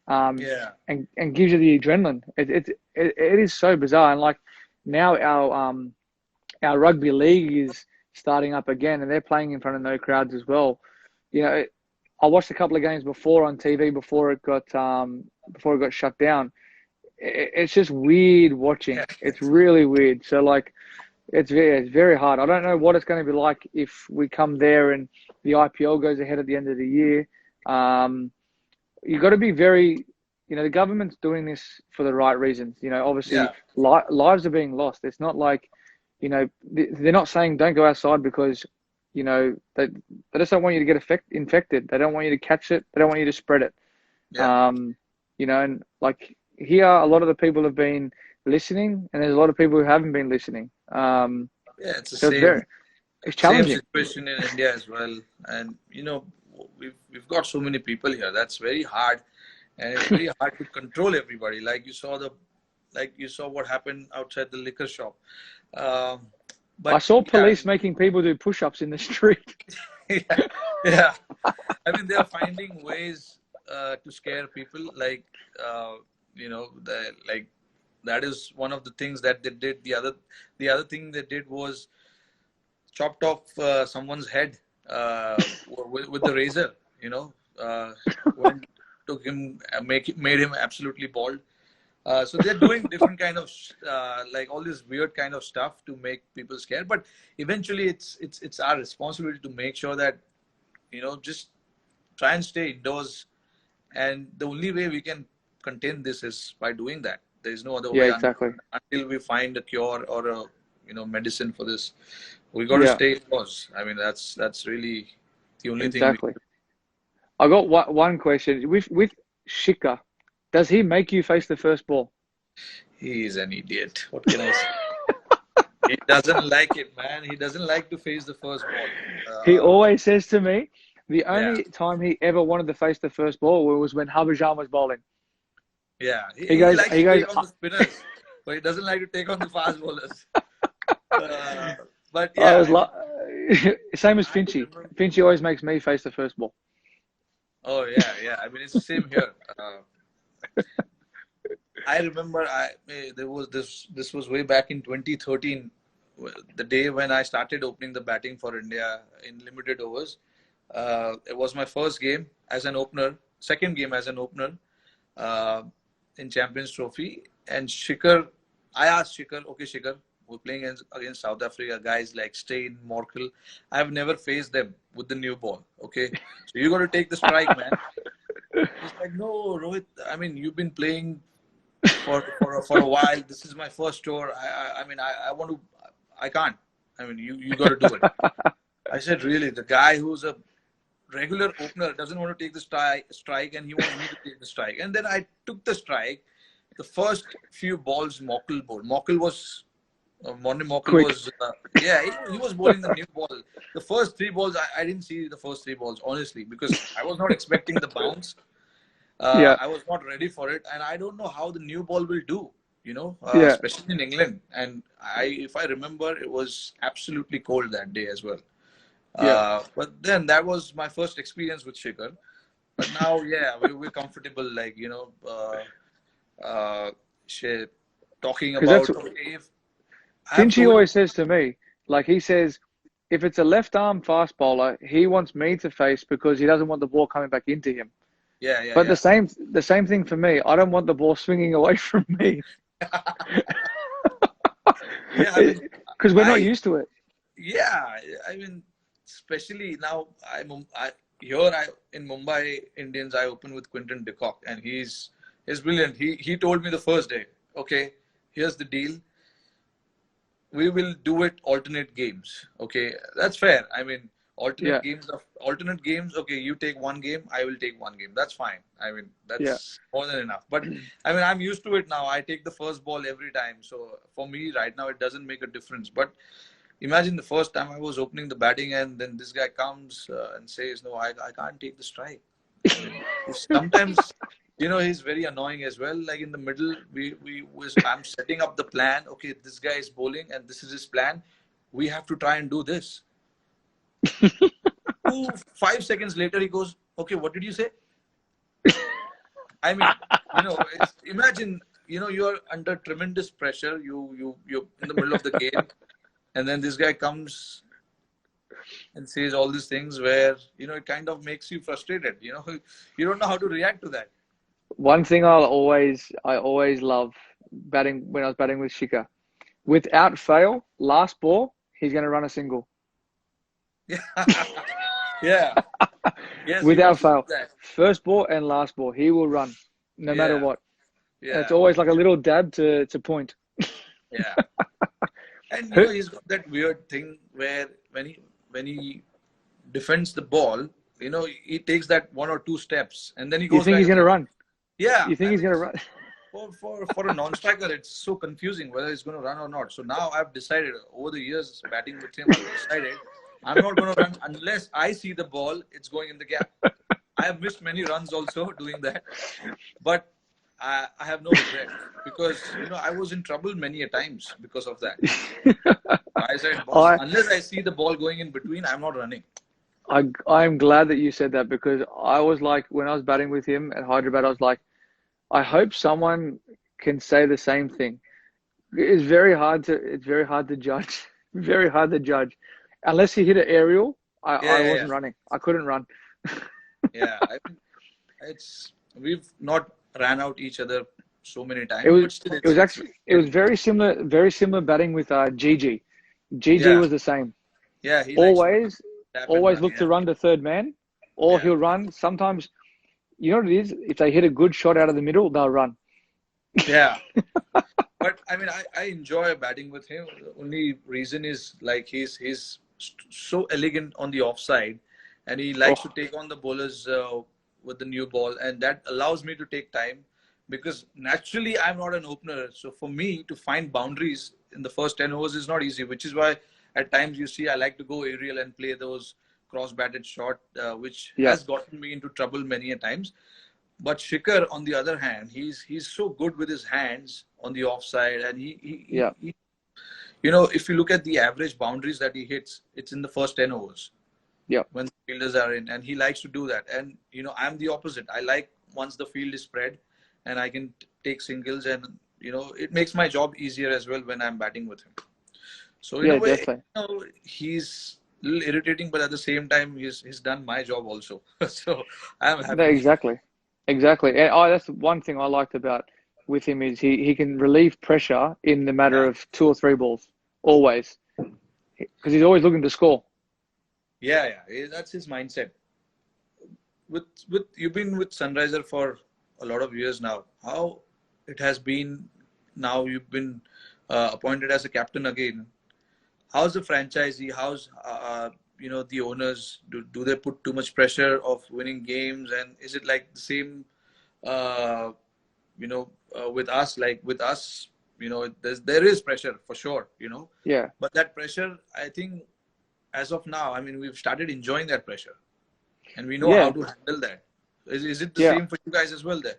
yeah, and gives you the adrenaline. It is so bizarre. And like, now our rugby league is starting up again, and they're playing in front of no crowds as well. You know, I watched a couple of games before on TV before it got shut down. It's just weird watching. Yeah, It's really weird. So like, it's very hard. I don't know what it's going to be like if we come there and the IPL goes ahead at the end of the year. You've got to be very, the government's doing this for the right reasons. Obviously, yeah, lives are being lost. It's not like, they're not saying don't go outside because, they just don't want you to get infected. They don't want you to catch it. They don't want you to spread it. yeah, And like here, a lot of the people have been listening, and there's a lot of people who haven't been listening. yeah. It's the So it's same challenging. situation in India as well. And we've got so many people here. That's very hard, and it's very hard to control everybody. Like you saw what happened outside the liquor shop. Um, I but saw yeah, police making people do push-ups in the street. yeah, yeah. I mean, they're finding ways to scare people. Like like that is one of the things that they did. The other thing they did was chopped off someone's head with the razor. When took him, made him absolutely bald. So they're doing different kind of like all this weird kind of stuff to make people scared. But eventually, it's our responsibility to make sure that just try and stay indoors. And the only way we can contain this is by doing that. There is no other Yeah, way exactly. until we find a cure or a medicine for this. We got to Yeah, stay indoors. I mean, that's really the only thing we. exactly. I got one question with Shika. Does he make you face the first ball? He is an idiot. What can I say? He doesn't like it, man. He doesn't like to face the first ball. He always says to me, the Yeah, only time he ever wanted to face the first ball was when Harbhajan was bowling. yeah. He He goes, likes he to goes, take on the spinners, but he doesn't like to take on the fast bowlers. But I yeah, was I mean, like, same as I Finchy. remember. Finchy always makes me face the first ball. Oh yeah, yeah. I mean, it's the same here. I remember there was this was way back in 2013, the day when I started opening the batting for India in limited overs. It was my first game as an opener, second game as an opener uh, in Champions Trophy. And I asked Shikhar, okay, Shikhar, we're playing against South Africa, guys like Steyn, Morkel. I've never faced them with the new ball. Okay, so you got to take the strike, man. He's like, no, Rohit. I mean, you've been playing for a while. This is my first tour. I want to. I can't. I mean, you got to do it. I said, really? The guy who's a regular opener doesn't want to take the strike, and he wants me to take the strike. And then I took the strike. The first few balls, Morkel bowled. Morning Morkel Quick. was, yeah, he was bowling the new ball. The first three balls, I didn't see the first three balls, honestly, because I was not expecting the bounce. Yeah, I was not ready for it, and I don't know how the new ball will do. yeah, Especially in England. And if I remember, it was absolutely cold that day as well. yeah. But then that was my first experience with Shikhar. But now, yeah, we're comfortable, like shit, talking Because that's about, okay, if I have Finchy told him, always says to me, like he says, if it's a left arm fast bowler, he wants me to face because he doesn't want the ball coming back into him. yeah, yeah, But yeah, the same thing for me. I don't want the ball swinging away from me yeah. I mean, because we're not I used to it. yeah, I mean, especially now, I in Mumbai Indians, I open with Quinton de Kock, and he's brilliant. He told me the first day, okay, here's the deal. We will do it alternate games. Okay, that's fair. I mean, Yeah, alternate games. Okay, you take one game, I will take one game. That's fine. I mean, yeah, that's more than enough. But I mean, I'm used to it now. I take the first ball every time. So for me, right now, it doesn't make a difference. But imagine the first time I was opening the batting, and then this guy comes and says, "No, I can't take the strike." I mean, sometimes he's very annoying as well. Like in the middle, I'm setting up the plan. Okay, this guy is bowling, and this is his plan. We have to try and do this. 5 seconds later, he goes, "Okay, what did you say?" I mean, imagine, you're under tremendous pressure. You're in the middle of the game, and then this guy comes and says all these things where, it kind of makes you frustrated. You don't know how to react to that. One thing I always love batting when I was batting with Shika. Without fail, last ball, he's going to run a single. Yeah. Yes, he Without wants to do fail. that. First ball and last ball, he will run no matter Yeah. what. And it's Yeah. always like a little dab to point. Yeah. And Who, he's got that weird thing where when he defends the ball, he takes that one or two steps and then he you goes think back he's going to again. run? Yeah, You think I he's mean, going to run? for a non-striker, it's so confusing whether he's going to run or not. So now I've decided, over the years batting with him, I've decided I'm not going to run unless I see the ball. It's going in the gap. I have missed many runs also doing that, but I have no regret because I was in trouble many a times because of that. I said, boss, I, unless I see the ball going in between, I'm not running. I'm glad that you said that because I was like, when I was batting with him at Hyderabad, I was like, I hope someone can say the same thing. It's very hard to judge. Very hard to judge. Unless he hit an aerial, Yeah, I yeah, yeah. wasn't running. I couldn't run. Yeah, I mean, we've not ran out each other so many It times, was but still, it was it's actually it was getting there. very similar batting with GG. GG Yeah, was the same. yeah, he likes to Always tap and always run. look to Yeah, run to third man, or yeah, he'll run. Sometimes you know what it is? If they hit a good shot out of the middle, they'll run. yeah. But I mean, I enjoy batting with him. The only reason is like he's so elegant on the offside, and he likes to Oh, take on the bowlers with the new ball, and that allows me to take time because naturally I'm not an opener. So for me to find boundaries in the first 10 overs is not easy, which is why at times you see I like to go aerial and play those cross-batted shot, which yeah, has gotten me into trouble many a times. But Shikhar, on the other hand, he's so good with his hands on the offside, and yeah, if you look at the average boundaries that he hits, it's in the first 10 overs yeah, when the fielders are in, and he likes to do that. And I'm the opposite. I like once the field is spread, and I can take singles, and it makes my job easier as well when I'm batting with him. So in a yeah, way, definitely. he's a little irritating, but at the same time, he's done my job also. So I'm No, happy. exactly, exactly. And that's one thing I liked about with him is he can relieve pressure in the matter Yeah. of two or three balls, always, because he's always looking to score. Yeah, yeah, that's his mindset. With you've been with Sunriser for a lot of years now. How it has been now you've been appointed as a captain again. How's the franchisee? How's the owners? Do they put too much pressure of winning games? And is it like the same? Uh, with us, like with us, there is pressure for sure. Yeah, But that pressure, I think, as of now, I mean, we've started enjoying that pressure. And we know how yeah, to handle that. Is it the yeah, same for you guys as well there?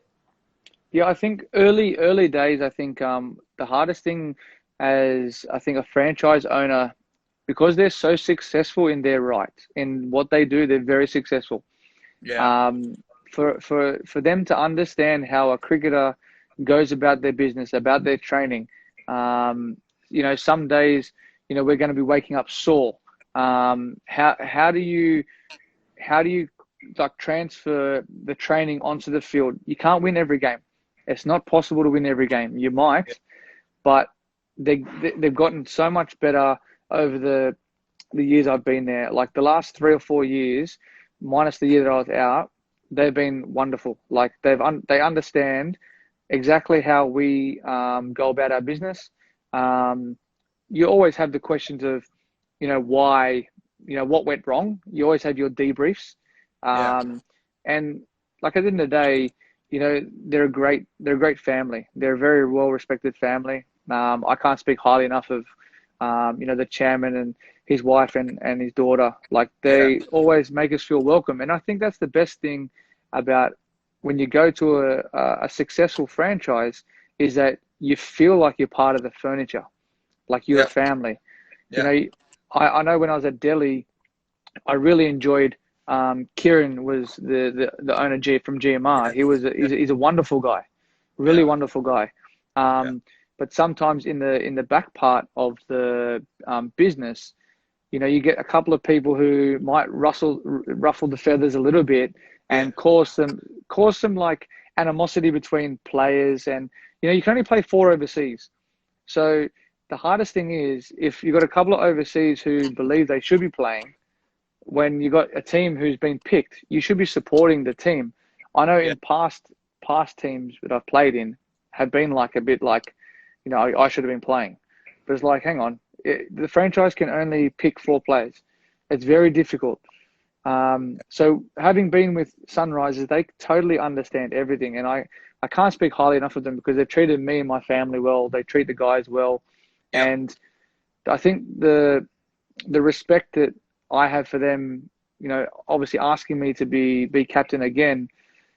yeah. I think early days. I think the hardest thing as I think a franchise owner because they're so successful in their right in what they do, they're very successful. Yeah, Um, for them to understand how a cricketer goes about their business, about their training. Um, some days, we're going to be waking up sore. How do you like transfer the training onto the field? You can't win every game. It's not possible to win every game. You yeah, might, but they've gotten so much better over the years I've been there. Like the last 3 or 4 years, minus the year that I was out, they've been wonderful. Like they understand exactly how we go about our business. Um, you always have the questions of, why, what went wrong. You always have your debriefs, yeah, and like at the end of the day, they're a great family. They're a very well respected family. I can't speak highly enough of, the chairman and his wife and his daughter. Like yeah, they always make us feel welcome, and I think that's the best thing about when you go to a successful franchise is that you feel like you're part of the furniture, like you're a yeah, family. You yeah, know, I know when I was at Delhi, I really enjoyed. Kieran was the owner from GMR. yeah, He's a wonderful guy, really yeah, wonderful guy. yeah, But sometimes in the back part of the business, you get a couple of people who might ruffle the feathers a little bit Yeah. and cause some like animosity between players. And you can only play four overseas. So the hardest thing is if you've got a couple of overseas who believe they should be playing, when you got a team who's been picked, you should be supporting the team. I know Yeah. in past teams that I've played in have been like a bit like, I should have been playing. But it's like, hang on, the franchise can only pick four players. It's very difficult. So having been with Sunrisers, they totally understand everything, and I can't speak highly enough of them because they've treated me and my family well. They treat the guys well, Yep. and I think the respect that I have for them, obviously asking me to be captain again,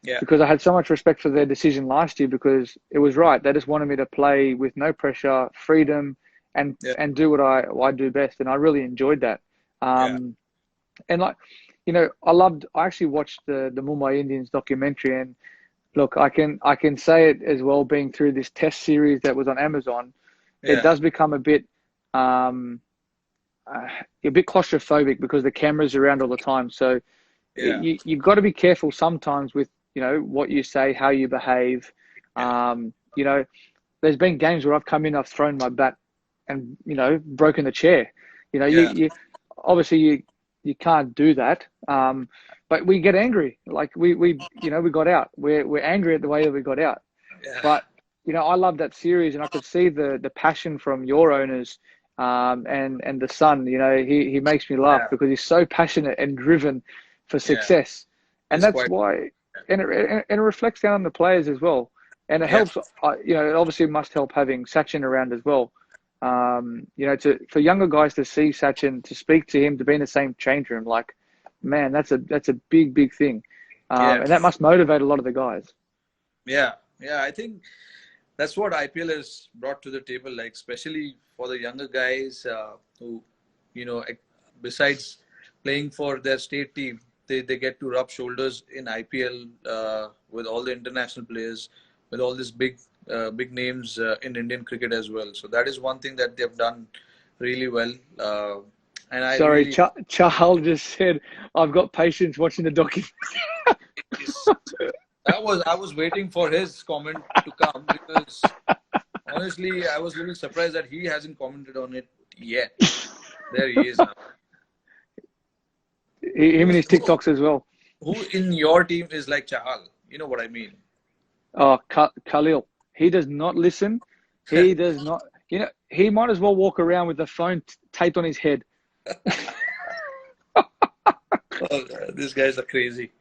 Yeah. because I had so much respect for their decision last year because it was right. They just wanted me to play with no pressure, freedom, and Yeah. and do what I do best, and I really enjoyed that. Yeah. And like, I actually watched the Mumbai Indians documentary, and look, I can say it as well, being through this test series that was on Amazon, it Yeah. does become um, a bit claustrophobic because the camera's around all the time. So Yeah. you've got to be careful sometimes with, what you say, how you behave. Yeah. There's been games where I've come in, I've thrown my bat and, broken the chair. Yeah. You obviously you can't do that. But we get angry. Like we got out. We're angry at the way that we got out. Yeah. But I love that series, and I could see the passion from your owners, and the son. He makes me laugh Yeah. because he's so passionate and driven for Yeah. success, and It's that's quite. why. And it reflects down on the players as well, and it Yeah. helps. It obviously must help having Sachin around as well. For younger guys to see Sachin, to speak to him, to be in the same change room, like, man, that's a big thing, Yeah. and that must motivate a lot of the guys. Yeah. Yeah. I think that's what IPL has brought to the table, like especially for the younger guys who, besides playing for their state team, they get to rub shoulders in IPL with all the international players, with all these big names in Indian cricket as well. So that is one thing that they've done really well. And I Sorry, really Charles just said, I've got patience watching the documentary. I was waiting for his comment to come because honestly, I was a little surprised that he hasn't commented on it yet. There he is now. Him and Who's his TikToks as well. who in your team is like Chahal? You know what I mean? Oh, Khalil. He does not listen. He does not. He might as well walk around with the phone taped on his head. Oh, these guys are crazy.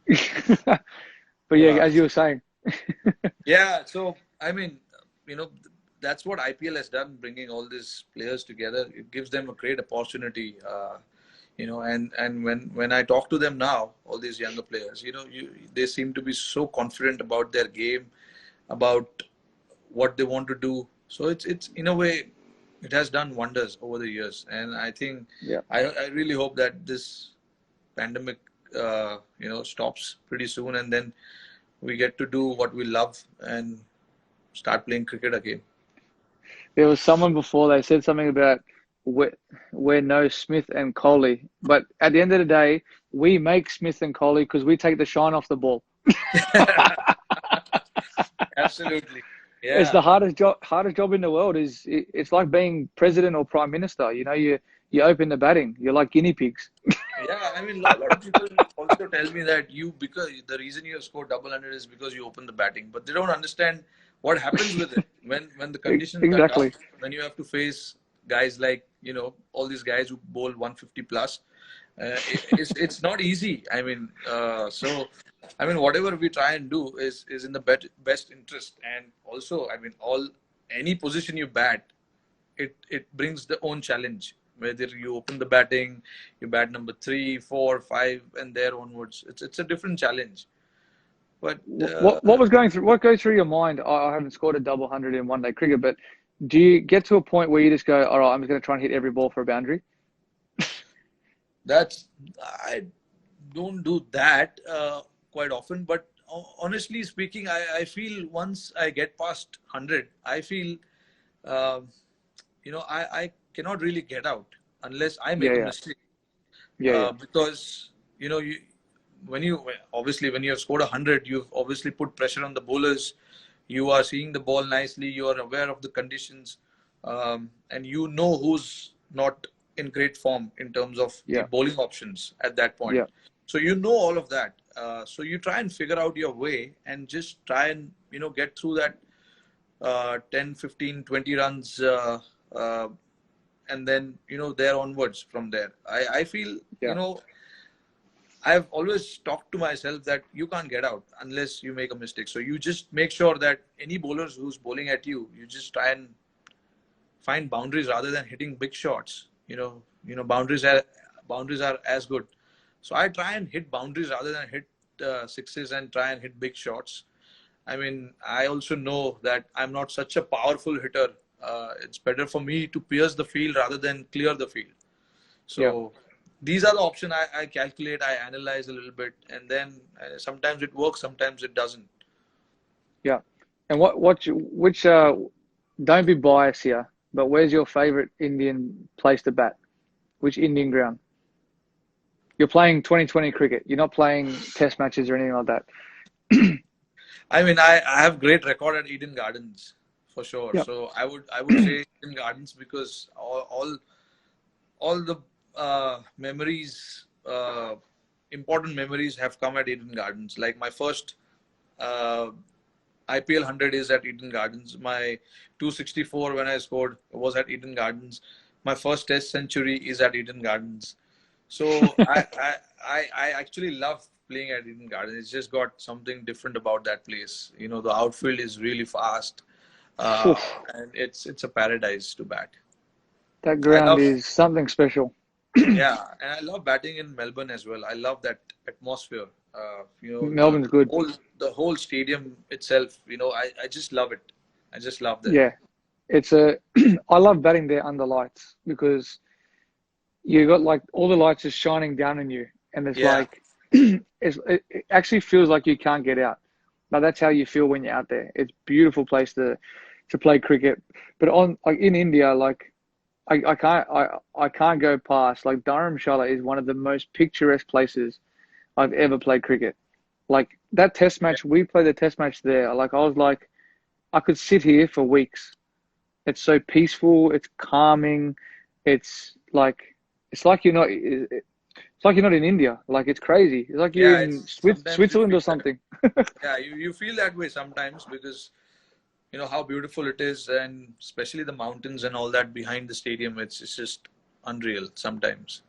But yeah, Wow. as you were saying. Yeah, so I mean, you know, that's what IPL has done, bringing all these players together. It gives them a great opportunity, and when I talk to them now, all these younger players, they seem to be so confident about their game, about what they want to do. So it's in a way, it has done wonders over the years, and I think Yeah. I really hope that this pandemic, stops pretty soon, and then we get to do what we love and start playing cricket again. There was someone before, they said something about we're no Smith and Coley. But at the end of the day, we make Smith and Coley because we take the shine off the ball. Absolutely. It's the Yeah. hardest job in the world. It's like being president or prime minister. You open the batting. You're like guinea pigs. Yeah. I mean, a lot of people also tell me that because the reason you have scored double hundred is because you open the batting, but they don't understand what happens with it when the conditions are tough, Exactly. when you have to face guys like, all these guys who bowl 150 plus. It's not easy. I mean, whatever we try and do is in the best interest, and also, I mean, any position you bat, it brings the own challenge. Whether you open the batting, you bat number 3, 4, 5, and there onwards, it's a different challenge. But What goes through your mind? I haven't scored a double hundred in one day cricket, but do you get to a point where you just go, all right, I'm just going to try and hit every ball for a boundary? that's I don't do that quite often. But honestly speaking, I feel once I get past 100, I feel, I cannot really get out. unless I Yeah, make a yeah, mistake. yeah, yeah, Because when you obviously when you have scored 100, you've obviously put pressure on the bowlers. You are seeing the ball nicely. You are aware of the conditions, and you know who's not in great form in terms of the yeah, bowling options at that point. yeah, So you know all of that. So you try and figure out your way and just try and get through that 10, 15, 20 runs, uh, and then there onwards from there. I feel yeah, I've always talked to myself that you can't get out unless you make a mistake. So you just make sure that any bowlers who's bowling at you, you just try and find boundaries rather than hitting big shots. Boundaries are as good. So I try and hit boundaries rather than hit sixes and try and hit big shots. I mean, I also know that I'm not such a powerful hitter. It's better for me to pierce the field rather than clear the field. yeah, So these are the options I calculate, I analyze a little bit, and then sometimes it works, sometimes it doesn't. yeah. And which don't be biased here, but where's your favorite Indian place to bat? Which Indian ground? You're playing 2020 cricket. You're not playing test matches or anything like that. I mean, I have great record at Eden Gardens for sure. Yeah, So I would say Eden Gardens because all the memories, important memories have come at Eden Gardens. Like my first uh, IPL 100 is at Eden Gardens. My 264 when I scored was at Eden Gardens. My first Test century is at Eden Gardens. So I actually love playing at Eden Gardens. It's just got something different about that place. The outfield is really fast, Phew, and it's a paradise to bat. that I ground love is something special. Yeah, and I love batting in Melbourne as well. I love that atmosphere. The Melbourne's good. whole stadium itself. I just love it. I just love that. Yeah, it's a. I love batting there under lights because you got like all the lights just shining down on you, and it's Yeah, like it actually feels like you can't get out. But that's how you feel when you're out there. It's a beautiful place to play cricket. But on like in India, like I can't go past like Dharamshala is one of the most picturesque places I've ever played cricket. Like that test yeah, match, we played the test match there. Like I was like, I could sit here for weeks. It's so peaceful. It's calming. It's like it's like you're not. It's like you're not in India. Like it's crazy. It's like you're yeah. in It's sometimes you Switzerland feel or that. something. Yeah, you feel that way sometimes because how beautiful it is, and especially the mountains and all that behind the stadium. It's just unreal sometimes.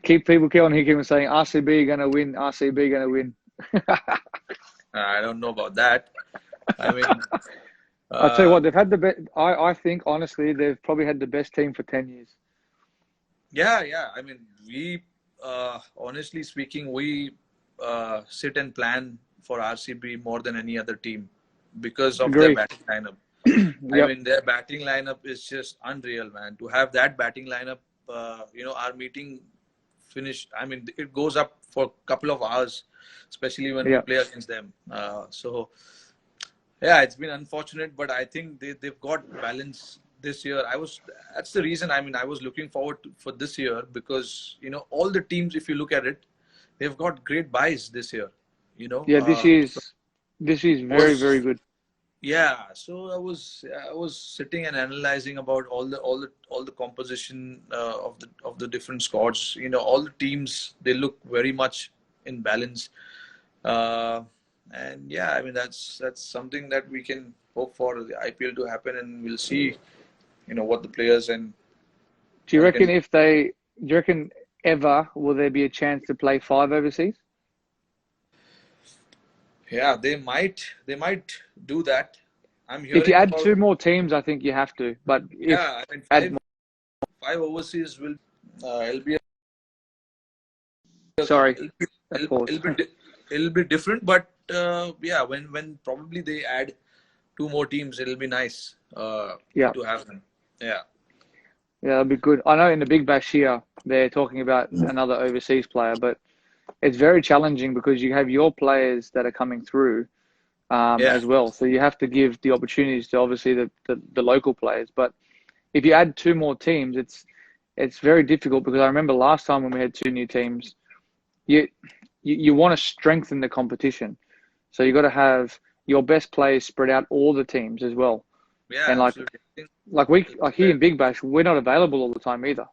Keep on here, keep saying RCB gonna win. RCB gonna win. I don't know about that. I mean, I tell you uh, what, they've had the best. I think honestly, they've probably had the best team for 10 years. yeah, yeah. I mean, we honestly speaking, we sit and plan for RCB more than any other team because of their Agree. batting lineup. I Yep. mean, their batting lineup is just unreal, man. To have that batting lineup, our meeting finished. I mean, it goes up for a couple of hours, especially when we Yeah. play against them. So yeah, it's been unfortunate, but I think they've got balance this year. That's the reason. I mean, I was looking forward for this year because all the teams, if you look at it, they've got great buys this year. You know, Yeah. uh, so This is very very was good. yeah. So I was sitting and analyzing about all the composition of the different squads. All the teams they look very much in balance. Uh, and yeah, I mean that's something that we can hope for the IPL to happen, and we'll see, what the players and Do you all reckon can. if they? Do you reckon ever will there be a chance to play five overseas? Yeah, they might do that. I'm If you hearing add about. two more teams, I think you have to. But if Yeah, I mean add five more, five overseas will it'll be sorry, it'll be, that it'll, pause. it'll be di- it'll be different, but yeah, when probably they add two more teams, it'll be nice Yeah, to have them. Yeah, yeah, that'd be good. I know in the Big Bash here they're talking about another overseas player, but it's very challenging because you have your players that are coming through yeah, as well. So you have to give the opportunities to obviously the local players. But if you add two more teams, it's very difficult because I remember last time when we had two new teams, you you want to strengthen the competition. So you got to have your best players spread out all the teams as well. Yeah, And absolutely. I think like here in Big Bash, we're not available all the time either.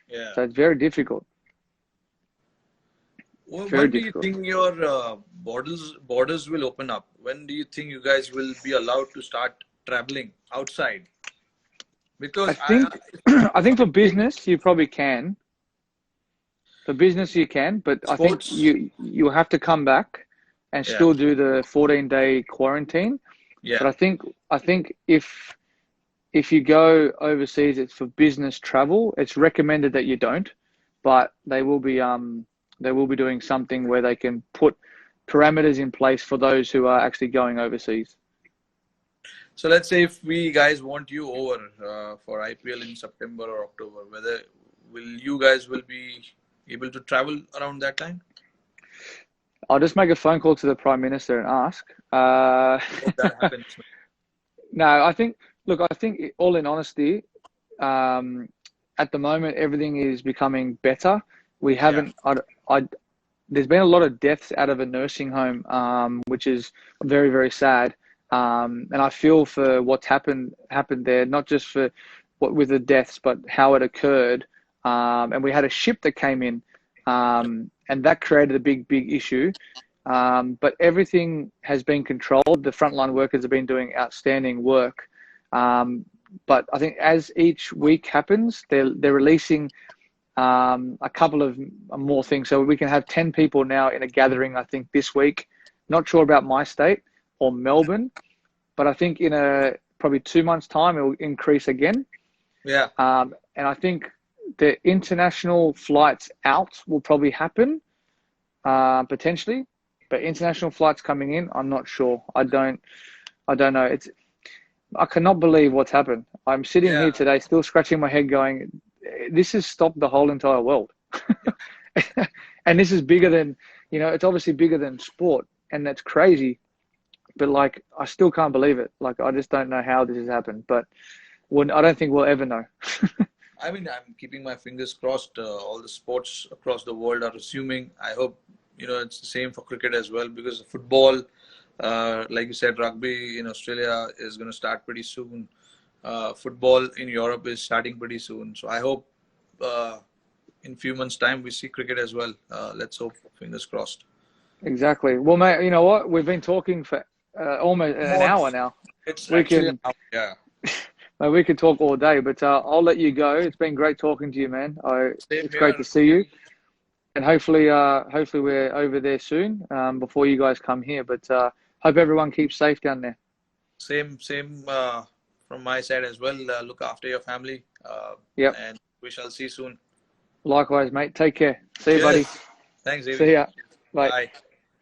yeah. So it's very difficult. Well, Very when do you difficult. think your borders will open up? When do you think you guys will be allowed to start traveling outside? I Because think I think for business you probably can. For business you can, but I think sports, you have to come back and yeah, still do the 14-day quarantine. yeah. But I think if you go overseas, it's for business travel. It's recommended that you don't, but they will be doing something where they can put parameters in place for those who are actually going overseas. So let's say if we guys want you over for IPL in September or October, whether will you guys will be able to travel around that time? I'll just make a phone call to the Prime Minister and ask. Hope that happens. No, I think all in honesty, um, at the moment, everything is becoming better. We Yeah. haven't, there's been a lot of deaths out of a nursing home, which is very, very sad. And I feel for what's happened there, not just for what with the deaths, but how it occurred. And we had a ship that came in, and that created a big issue. But everything has been controlled. The frontline workers have been doing outstanding work. But I think as each week happens, they're releasing a couple of more things. So we can have 10 people now in a gathering, I think, this week. Not sure about my state or Melbourne, but I think in probably 2 months' time, it will increase again. Yeah. And I think the international flights out will probably happen, potentially. But international flights coming in, I'm not sure. I don't know. I cannot believe what's happened. I'm sitting here Yeah. today still scratching my head going, this has stopped the whole entire world. And this is bigger than, it's obviously bigger than sport, and that's crazy. But like, I still can't believe it. Like, I just don't know how this has happened, but I don't think we'll ever know. I mean, I'm keeping my fingers crossed. All the sports across the world are resuming. I hope, it's the same for cricket as well, because football, like you said, rugby in Australia is going to start pretty soon. Football in Europe is starting pretty soon. So I hope in a few months' time we see cricket as well. Let's hope, fingers crossed. Exactly. Well, mate, you know what? We've been talking for almost an More, hour now. it's We actually, can, yeah. we could talk all day, but I'll let you go. It's been great talking to you, man. Same It's great here. to see you, and hopefully we're over there soon before you guys come here. But hope everyone keeps safe down there. Same from my side as well. Look after your family. Yep. And we shall see soon. Likewise, mate. Take care. See you, buddy. Cheers. Thanks, See David. ya. Bye. Bye.